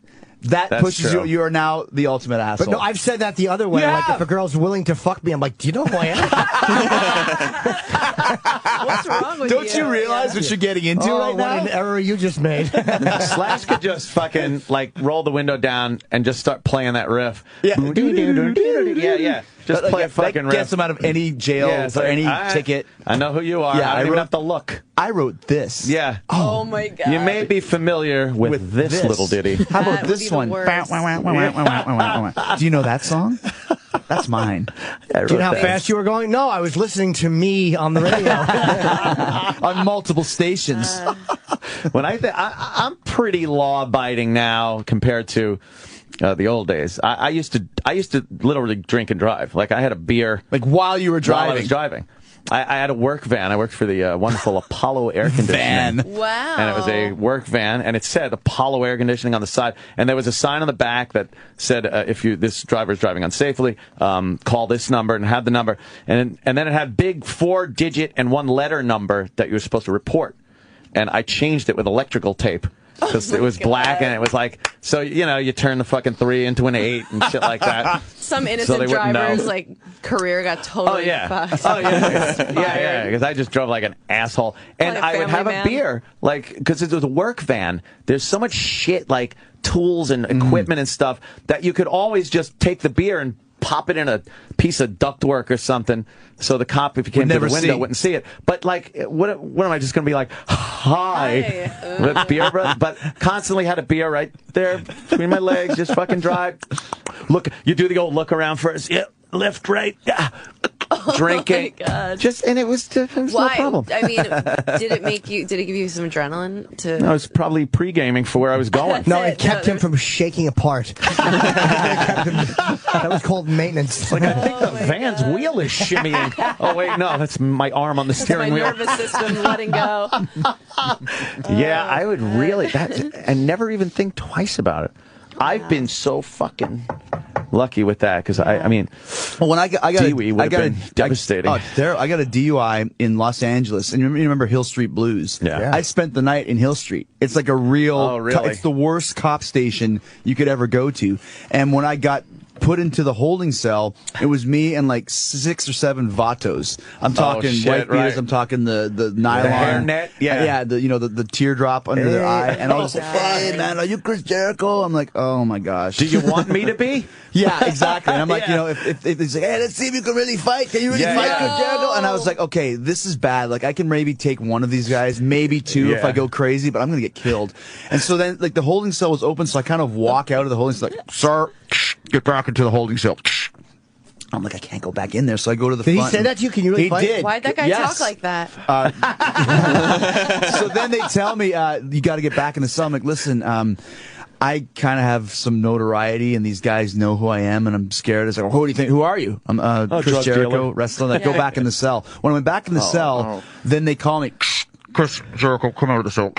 pushes you. You are now the ultimate asshole. But no, I've said that the other way. Like if a girl's willing to fuck me, I'm like, do you know who I am? What's wrong with you? Don't you realize what you're getting into right now? What an error you just made. Slash could just fucking like roll the window down and just start playing that riff. Yeah. Yeah. Just play a fucking riff. That gets him out of any jail or any ticket. I know who you are. Yeah, I don't even have to look. I wrote this. Yeah. Oh my God. You may be familiar with this little ditty. How about this one? Do you know that song? That's mine. Do you know how fast you were going? No, I was listening to me on the radio. On multiple stations. When I'm pretty law-abiding now compared to the old days. I used to literally drink and drive. Like I had a beer. Like while you were driving? While I was driving. I had a work van. I worked for the wonderful Apollo Air Conditioning. Van. Wow. And it was a work van, and it said Apollo Air Conditioning on the side. And there was a sign on the back that said, if this driver's driving unsafely, call this number, and had the number. And then it had big 4-digit and 1-letter number that you were supposed to report. And I changed it with electrical tape. Because it was black, and it was like, so, you turn the fucking 3 into an 8 and shit like that. Some innocent driver's career got totally fucked. Oh, yeah. Because I just drove like an asshole. And I would have a beer, because it was a work van. There's so much shit, like tools and equipment and stuff, that you could always just take the beer and pop it in a piece of ductwork or something, so the cop, if he came to the window, wouldn't see it. But like, what am I just going to be like, hi. With beer breath? But constantly had a beer right there between my legs, just fucking drive. Look, you do the old look around first. Yeah, left, right. Yeah. Drinking. Oh my God. And it was no problem. I mean, did it give you some adrenaline to? No, it was probably pre-gaming for where I was going. No, it kept him from shaking apart. That was called maintenance. Like, I think the van's wheel is shimmying. Oh, wait, no, that's my arm on the steering wheel. My nervous system letting go. Yeah, I would really, and never even think twice about it. I've been so fucking lucky with that, because I mean, well, when I got devastating. I got a DUI in Los Angeles, and you remember Hill Street Blues? Yeah. I spent the night in Hill Street. It's like a real. Oh, really? It's the worst cop station you could ever go to. And when I got put into the holding cell, it was me and like 6 or 7 vatos. I'm talking white beaters. Right. I'm talking the nylon, the hairnet, the teardrop under their eye, and I was like, "Hey man, are you Chris Jericho?" I'm like, "Oh my gosh, do you want me to be?" Yeah, exactly. And I'm like, if it's like, "Hey, let's see if you can really fight. Can you really fight Chris Jericho?" And I was like, "Okay, this is bad. Like, I can maybe take one of these guys, maybe 2 if I go crazy, but I'm gonna get killed." And so then, like, the holding cell was open, so I kind of walk out of the holding cell, like, "Sir, get back into the holding cell." I'm like, I can't go back in there, so I go to the front. Did he say that to you? Can you really fight? He did. Why'd that guy talk like that? So then they tell me, you got to get back in the cell. I'm like, listen, I kind of have some notoriety, and these guys know who I am, and I'm scared. It's like, who do you think? Who are you? I'm Chris Jericho, wrestler. I go back in the cell. When I went back in the cell, then they call me, Chris Jericho, come over to the cell.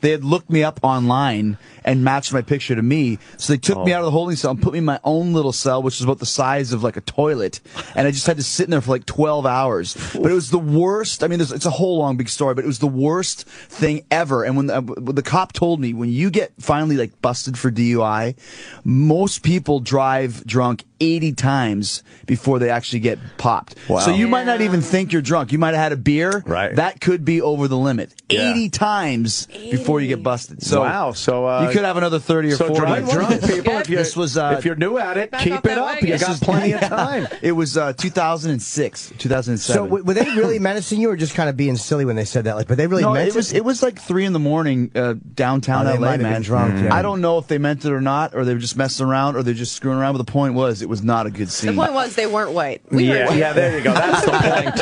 They had looked me up online and matched my picture to me. So they took me out of the holding cell and put me in my own little cell, which was about the size of like a toilet. And I just had to sit in there for like 12 hours. But it was the worst. I mean, it's a whole long big story, but it was the worst thing ever. And when the cop told me, when you get finally like busted for DUI, most people drive drunk 80 times before they actually get popped. Wow. So you might not even think you're drunk. You might have had a beer. Right. That could be over the limit. 80 times before you get busted. So wow. So you could have another 30 or 40. So drive drunk, people. If you're new at it, keep it up. You got plenty of time. It was 2006, 2007. So were they really menacing you, or just kind of being silly when they said that? Like, but they really meant it? It was like 3 in the morning downtown LA, man. Drunk, I don't know if they meant it or not, or they were just messing around, or they're just screwing around. But the point was, it was not a good scene. The point was they weren't white. Yeah, there you go. That's the point.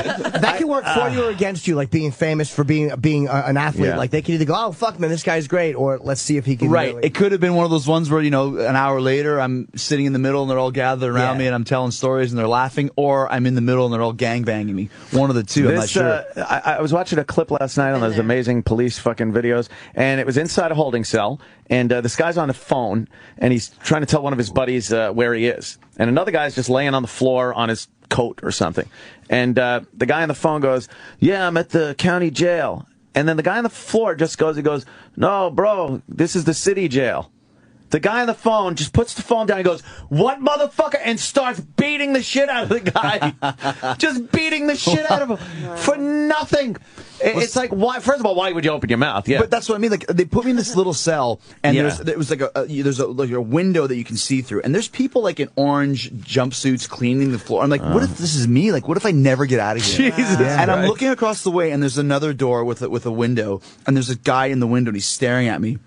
That can work for you or against you, like being famous for being an athlete. Yeah. Like they could either go, oh fuck man, this guy's great, or let's see if he can. Right. Really... It could have been one of those ones where, you know, an hour later I'm sitting in the middle and they're all gathered around me and I'm telling stories and they're laughing, or I'm in the middle and they're all gangbanging me. One of the two. I'm not sure. I was watching a clip last night on those amazing police fucking videos, and it was inside a holding cell, and this guy's on the phone and he's trying to tell one of his buddies where he is, and another guy's just laying on the floor on his coat or something, and the guy on the phone goes, yeah, I'm at the county jail. And then the guy on the floor just goes, no, bro, this is the city jail. The guy on the phone just puts the phone down and goes, what, motherfucker? And starts beating the shit out of the guy. Just beating the shit out of him for nothing. It's like, why? First of all, why would you open your mouth? Yeah. But that's what I mean. Like, they put me in this little cell, and there was like there's a window that you can see through, and there's people like in orange jumpsuits cleaning the floor. I'm like, what if this is me? Like, what if I never get out of here? Jesus. And I'm looking across the way, and there's another door with a window, and there's a guy in the window, and he's staring at me.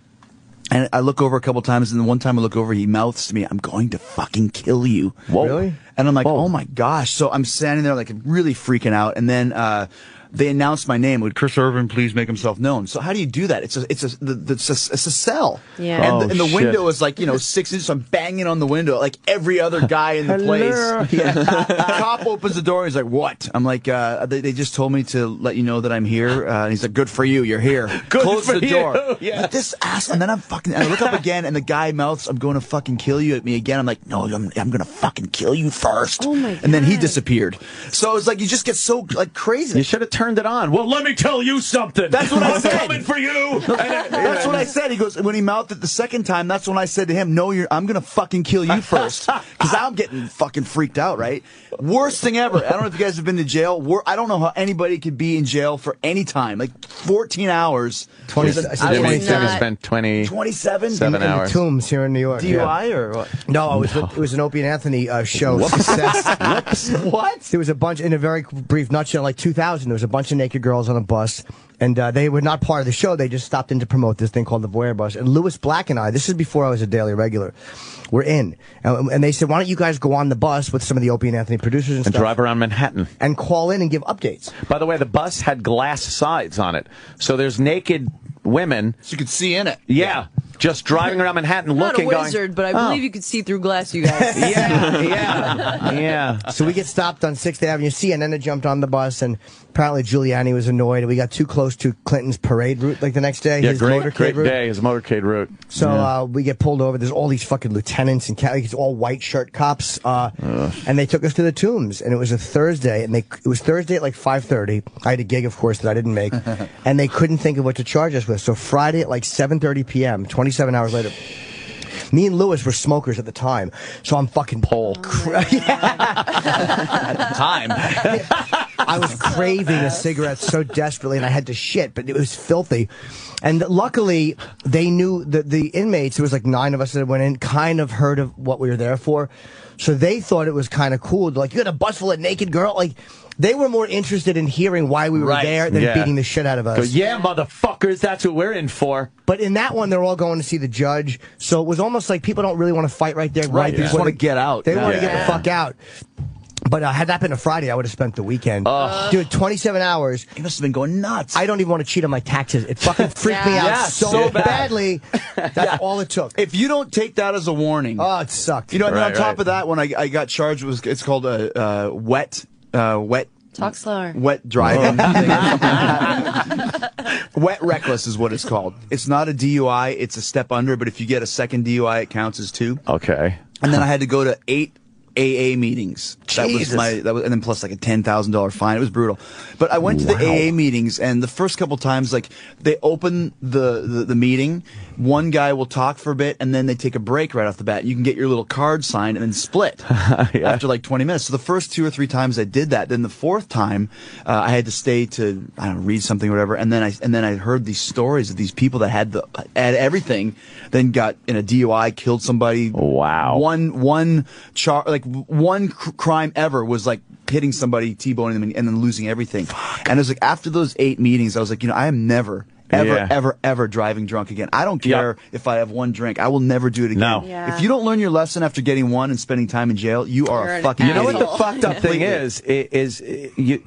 And I look over a couple times, and the one time I look over, he mouths to me, I'm going to fucking kill you. Whoa. Really? And I'm like, oh my gosh. So I'm standing there like really freaking out. And then they announced my name. Would Chris Irvin please make himself known? So how do you do that? It's a cell. Yeah. And the window is like, 6 inches. So I'm banging on the window like every other guy in the place. Cop opens the door. And he's like, what? I'm like, they just told me to let you know that I'm here. And he's like, good for you. You're here. Close the door. Yeah. But this ass. And then and I look up again, and the guy mouths, I'm going to fucking kill you at me again. I'm like, no, I'm going to fucking kill you first. Oh my God. And then he disappeared. So it's like, you just get so like crazy. You should have turned it on. Well, let me tell you something. That's what I said. I'm coming for you. That's what I said. He goes, when he mouthed it the second time, that's when I said to him, no, I'm going to fucking kill you first. Because I'm getting fucking freaked out, right? Worst thing ever. I don't know if you guys have been to jail. I don't know how anybody could be in jail for any time. Like 14 hours. 27 spent 27 hours. Tombs here in New York. DUI or what? No, it was an Opie and Anthony show. Success. What? There was a bunch, in a very brief nutshell, like 2000, there was a bunch of naked girls on a bus, and they were not part of the show. They just stopped in to promote this thing called the Voyeur Bus. And Lewis Black and I, this is before I was a daily regular, we're in. And they said, why don't you guys go on the bus with some of the Opie and Anthony producers and stuff. And drive around Manhattan. And call in and give updates. By the way, the bus had glass sides on it. So there's naked women. So you could see in it. Yeah. Just driving around Manhattan looking, going... Not a wizard, but I believe you could see through glass, you guys. Yeah. So we get stopped on 6th Avenue. CNN had jumped on the bus, and apparently Giuliani was annoyed, and we got too close to Clinton's parade route, like the next day. Yeah, his great route. day, his motorcade route. So we get pulled over. There's all these fucking lieutenants and it's all white shirt cops, and they took us to the Tombs, and it was a Thursday, and it was Thursday at like 5:30. I had a gig, of course, that I didn't make, and they couldn't think of what to charge us with. So Friday at like 7:30 p.m., 27 hours later. Me and Lewis were smokers at the time, so I'm fucking pole. At the time. I was craving a cigarette so desperately, and I had to shit, but it was filthy. And luckily, they knew that the inmates, there was like 9 of us that went in, kind of heard of what we were there for. So they thought it was kind of cool. Like, you got a bus full of naked girls? Like, they were more interested in hearing why we were there than beating the shit out of us. Go, yeah, motherfuckers, that's what we're in for. But in that one, they're all going to see the judge. So it was almost like people don't really want to fight right there. Right, they just want to get out. They want to get the fuck out. But had that been a Friday, I would have spent the weekend. Dude, 27 hours. You must have been going nuts. I don't even want to cheat on my taxes. It fucking freaked me out so badly. That's all it took. If you don't take that as a warning. Oh, it sucked. You know, and on top of that, when I got charged, it's called a wet. Talk slower. Wet driving. Wet reckless is what it's called. It's not a DUI. It's a step under, but if you get a second DUI, it counts as 2. Okay. And then I had to go to 8 AA meetings. Jesus. And then plus like a $10,000 fine. It was brutal. But I went to the AA meetings, and the first couple times, like, they open the meeting, one guy will talk for a bit, and then they take a break right off the bat. You can get your little card signed and then split after like 20 minutes. So the first 2 or 3 times I did that. Then the 4th time, I had to stay to, I don't know, read something or whatever. And then I heard these stories of these people that had everything, then got in a DUI, killed somebody. Wow. One crime ever was like hitting somebody, T-boning them, and then losing everything. And it was like after those 8 meetings, I was like, I am never, ever driving drunk again. I don't care if I have 1 drink. I will never do it again. No. Yeah. If you don't learn your lesson after getting 1 and spending time in jail, you are a fucking You know idiot. what the fucked up thing is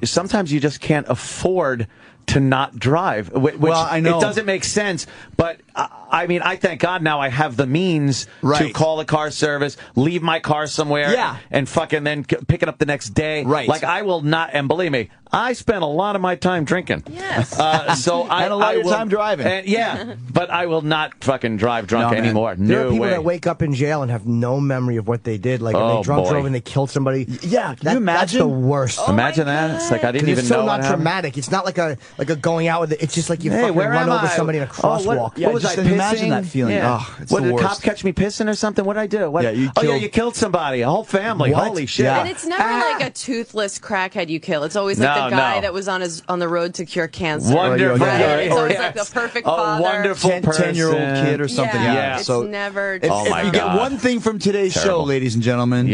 sometimes you just can't afford to not drive. Which Well, I know. It doesn't make sense, but I mean, I thank God now I have the means to call a car service, leave my car somewhere, and fucking then pick it up the next day. Right. Like, I will not, and believe me, I spent a lot of my time drinking. Yes. So And a lot of your time driving. But I will not fucking drive drunk anymore. There are people way. that wake up in jail and have no memory of what they did. Like, if they drunk drove and they killed somebody. Yeah, can you imagine? That's the worst. Imagine that. It's like I didn't even it's so know not what happened. traumatic. It's not like a going out with it. It's just like you fucking where run am over I? somebody in a crosswalk. What was I just pissing? imagine that feeling. Yeah. Oh, it's what, the did the worst. cop catch me pissing or something? What did I do? What? Yeah, you killed somebody, a whole family. What? Holy shit! Yeah. And it's never like a toothless crackhead you kill. It's always like the guy that was on the road to cure cancer. Wonderful. Right? Yeah. It's always like the perfect father. A wonderful 10-year-old kid or something. Yeah. So It's never. if you get one thing from today's show, ladies and gentlemen,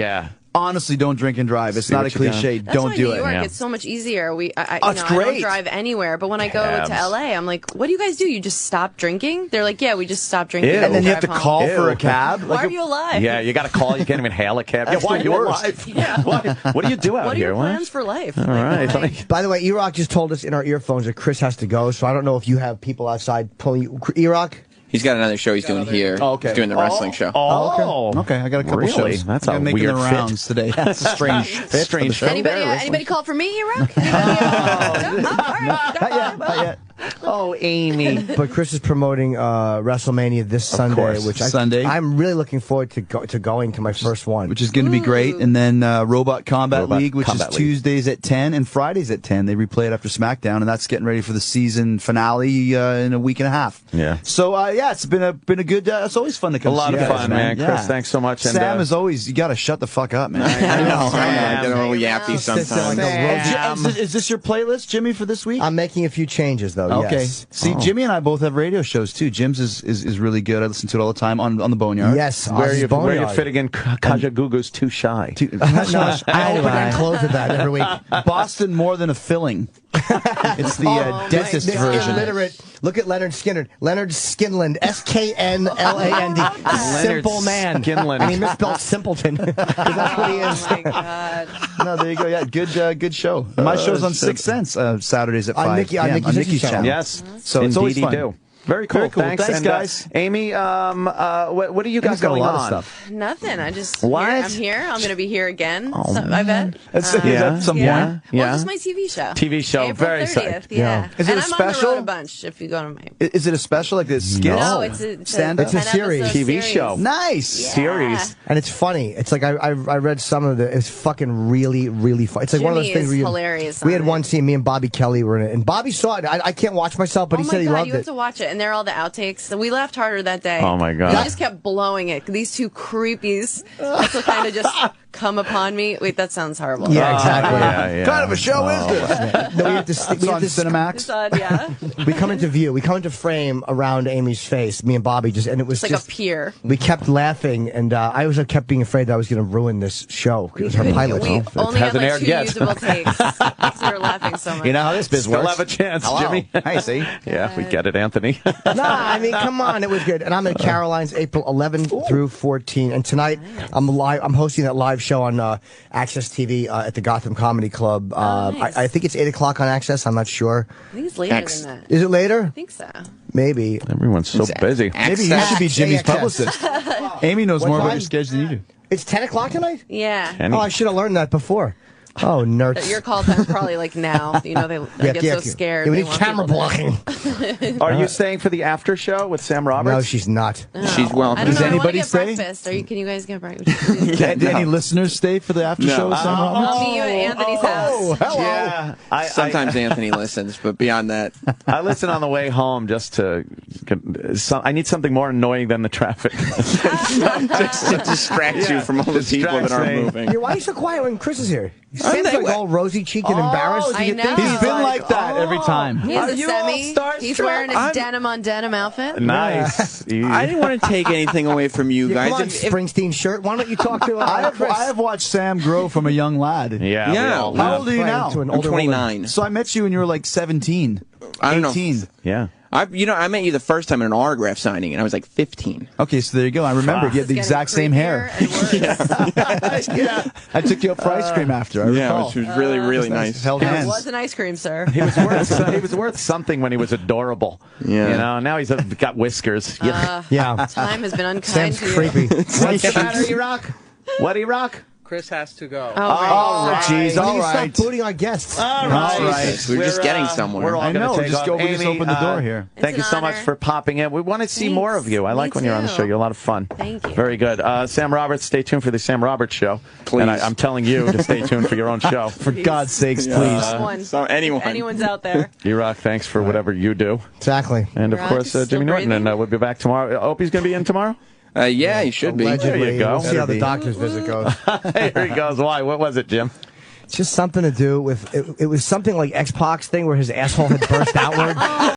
honestly, don't drink and drive. It's not a cliche. That's Don't why do New it. York, it's so much easier. I it's don't great. drive anywhere, but when I go to LA, I'm like, what do you guys do? You just stop drinking? They're like, yeah, we just stop drinking. And then you have to drive call home. for a cab. Why are you alive? Yeah, you got to call. You can't even hail a cab. Why are you alive? Yeah. What do you do out What are here? your plans for life? All right. By the way, E-Rock just told us in our earphones that Chris has to go, so I don't know if you have people outside pulling you. E-Rock? He's got another show he's doing here. Oh, okay. He's doing the wrestling show. Okay, I got a couple Really? shows. That's I'm a making weird the rounds today. That's a strange fit. Strange for the show. Anybody call for me, E-Rock? Not yet. Oh, Amy. But Chris is promoting WrestleMania this Sunday, course. which Sunday. I'm really looking forward to going to my first one. Which is going to be great. And then Robot Combat League, which Combat is League. Tuesdays at 10 and Fridays at 10. They replay it after SmackDown, and that's getting ready for the season finale in a week and a half. Yeah. So, it's been a good, it's always fun to come A lot see of you guys, fun, man. Chris, thanks so much. And, Sam, as always, you got to shut the fuck up, man. I know. Sam. I get a little yappy Sits there like sometimes. a roach. Is this your playlist, Jimmy, for this week? I'm making a few changes, though. Okay. Yes. See, Jimmy and I both have radio shows too. Jim's is really good. I listen to it all the time on the Boneyard. Yes. where Ozzy's you Boneyard. fitting in Kajagoogoo's Too Shy. No, I open and close with that every week. Boston more than a filling. It's the dentist This version. illiterate. Look at Leonard Skinner. Leonard Skinland. SKNLAND. Simple man. Skinland. And he misspelled simpleton. 'Cause that's what he is. Oh my God. No, there you go. Yeah, good show. My show's on 6 Cents Saturdays at 5 on p.m. Nikki's channel. Yes. So it's always Indeedy fun. do. Very cool. Very cool. Thanks, And, guys. Amy, what do you got Amy's got going a lot on? of stuff. Nothing. I just What? I'm here. I'm going to be here again. I bet. At some Yeah. point. Well, this is my TV show. TV show. April Very 30th. excited. Yeah. Is it and a I'm special? on the road a bunch. If you go to my. Is it a special like this skit? No, it's a stand-up. It's a 10 series. episode TV show. Nice. Yeah. Series. And it's funny. It's like I read some of it. It's fucking really, really fun. It's like one of those Jimmy things is where hilarious we on had it. one scene. Me and Bobby Kelly were in it, and Bobby saw it. I can't watch myself, but Oh he my said he God, loved you have it. to watch it, and there are all the outtakes. We laughed harder that day. Oh, my God. We just kept blowing it. These two creepies also kind of just come upon me. Wait, that sounds horrible. Yeah, exactly. Yeah. Kind of a show is this? No, we have to. It's We, on have to Cinemax. It's odd, yeah. we come into view. We come into frame around Amy's face. Me and Bobby just, and it was It's like just a pier. We kept laughing, and I kept being afraid that I was going to ruin this show. It was her pilot. We only had hasn't like aired 2 yet. usable takes. So we were laughing so much. You know how this biz Still works. have a chance, Hello. Jimmy. Hey, see? Yeah, we get it, Anthony. Nah, I mean, come on, it was good. And I'm at Caroline's April 11th through 14. And tonight I'm hosting that live show on Access TV at the Gotham Comedy Club. Nice. I think it's 8 o'clock on Access. I'm not sure. I think it's later than that. Is it later? I think so. Maybe. Everyone's so busy. Maybe you should be Jimmy's publicist. Amy knows more about time? your schedule than you do. It's 10 o'clock tonight? Yeah. Kenny. Oh, I should have learned that before. Oh, nerds. Your call time probably like now. You know, they get so scared. Yeah, we they need want camera people to- blocking. Are you staying for the after show with Sam Roberts? No, she's not. She's welcome. I don't Does know, I wanna anybody get stay? breakfast. Can you guys get breakfast? Did any listeners stay for the after show with Sam Roberts? I'll meet you at Anthony's house. Hello. Yeah. Sometimes Anthony listens, but beyond that, I listen on the way home just to. I need something more annoying than the traffic. just to distract you from all the people that aren't moving. Yeah, why are you so quiet when Chris is here? Sam's like all rosy-cheeked and embarrassed. I know. He's been like that every time. He has Are a you semi. all starstruck? He's wearing his denim on denim outfit. Nice. I didn't want to take anything away from you Yeah, guys. come on, Springsteen shirt. Why don't you talk to Chris? I have watched Sam grow from a young lad. Yeah. Yeah. we all How have. old are you now? To an I'm older 29. woman. So I met you when you were like 17. I don't know. 18. Yeah. I met you the first time at an autograph signing, and I was like 15. Okay, so there you go. I remember you had the It's exact getting same hair. creepier and worse. Yeah. I took you up for ice cream after. I recall. which was really, really nice. Held It hands. was an ice cream, sir. He was worth something when he was adorable. Yeah. You know, now he's got whiskers. Yeah. Time has been unkind Sam's to you. creepy. What's the matter, E-Rock? What, E-Rock? Chris has to go. Oh, right. Jeez, Why do all you right. stop booting our guests? All Jesus, we're just getting somewhere. We're all I gonna know, take just off. go- we just Amy, opened the door here. It's Thank you an so much honor. for popping in. We want to see more of you. I like Me when you're on the too. show. You're a lot of fun. Thank you. Very good. Sam Roberts, stay tuned for the Sam Roberts show. Please. And I'm telling you to stay tuned for your own show. For God's sakes, please. Someone. So anyone. Anyone's out there. E-Rock, thanks for whatever you do. Exactly. And of E-Rock course, is Jimmy still Norton. breathing? And we'll be back tomorrow. Opie's going to be in tomorrow? Yeah, you should be. Allegedly. There you go. We'll see how Better the be. doctor's visit goes. Here he goes. Why? What was it, Jim? Just something to do with, it was something like X-Pac's thing where his asshole had burst outward.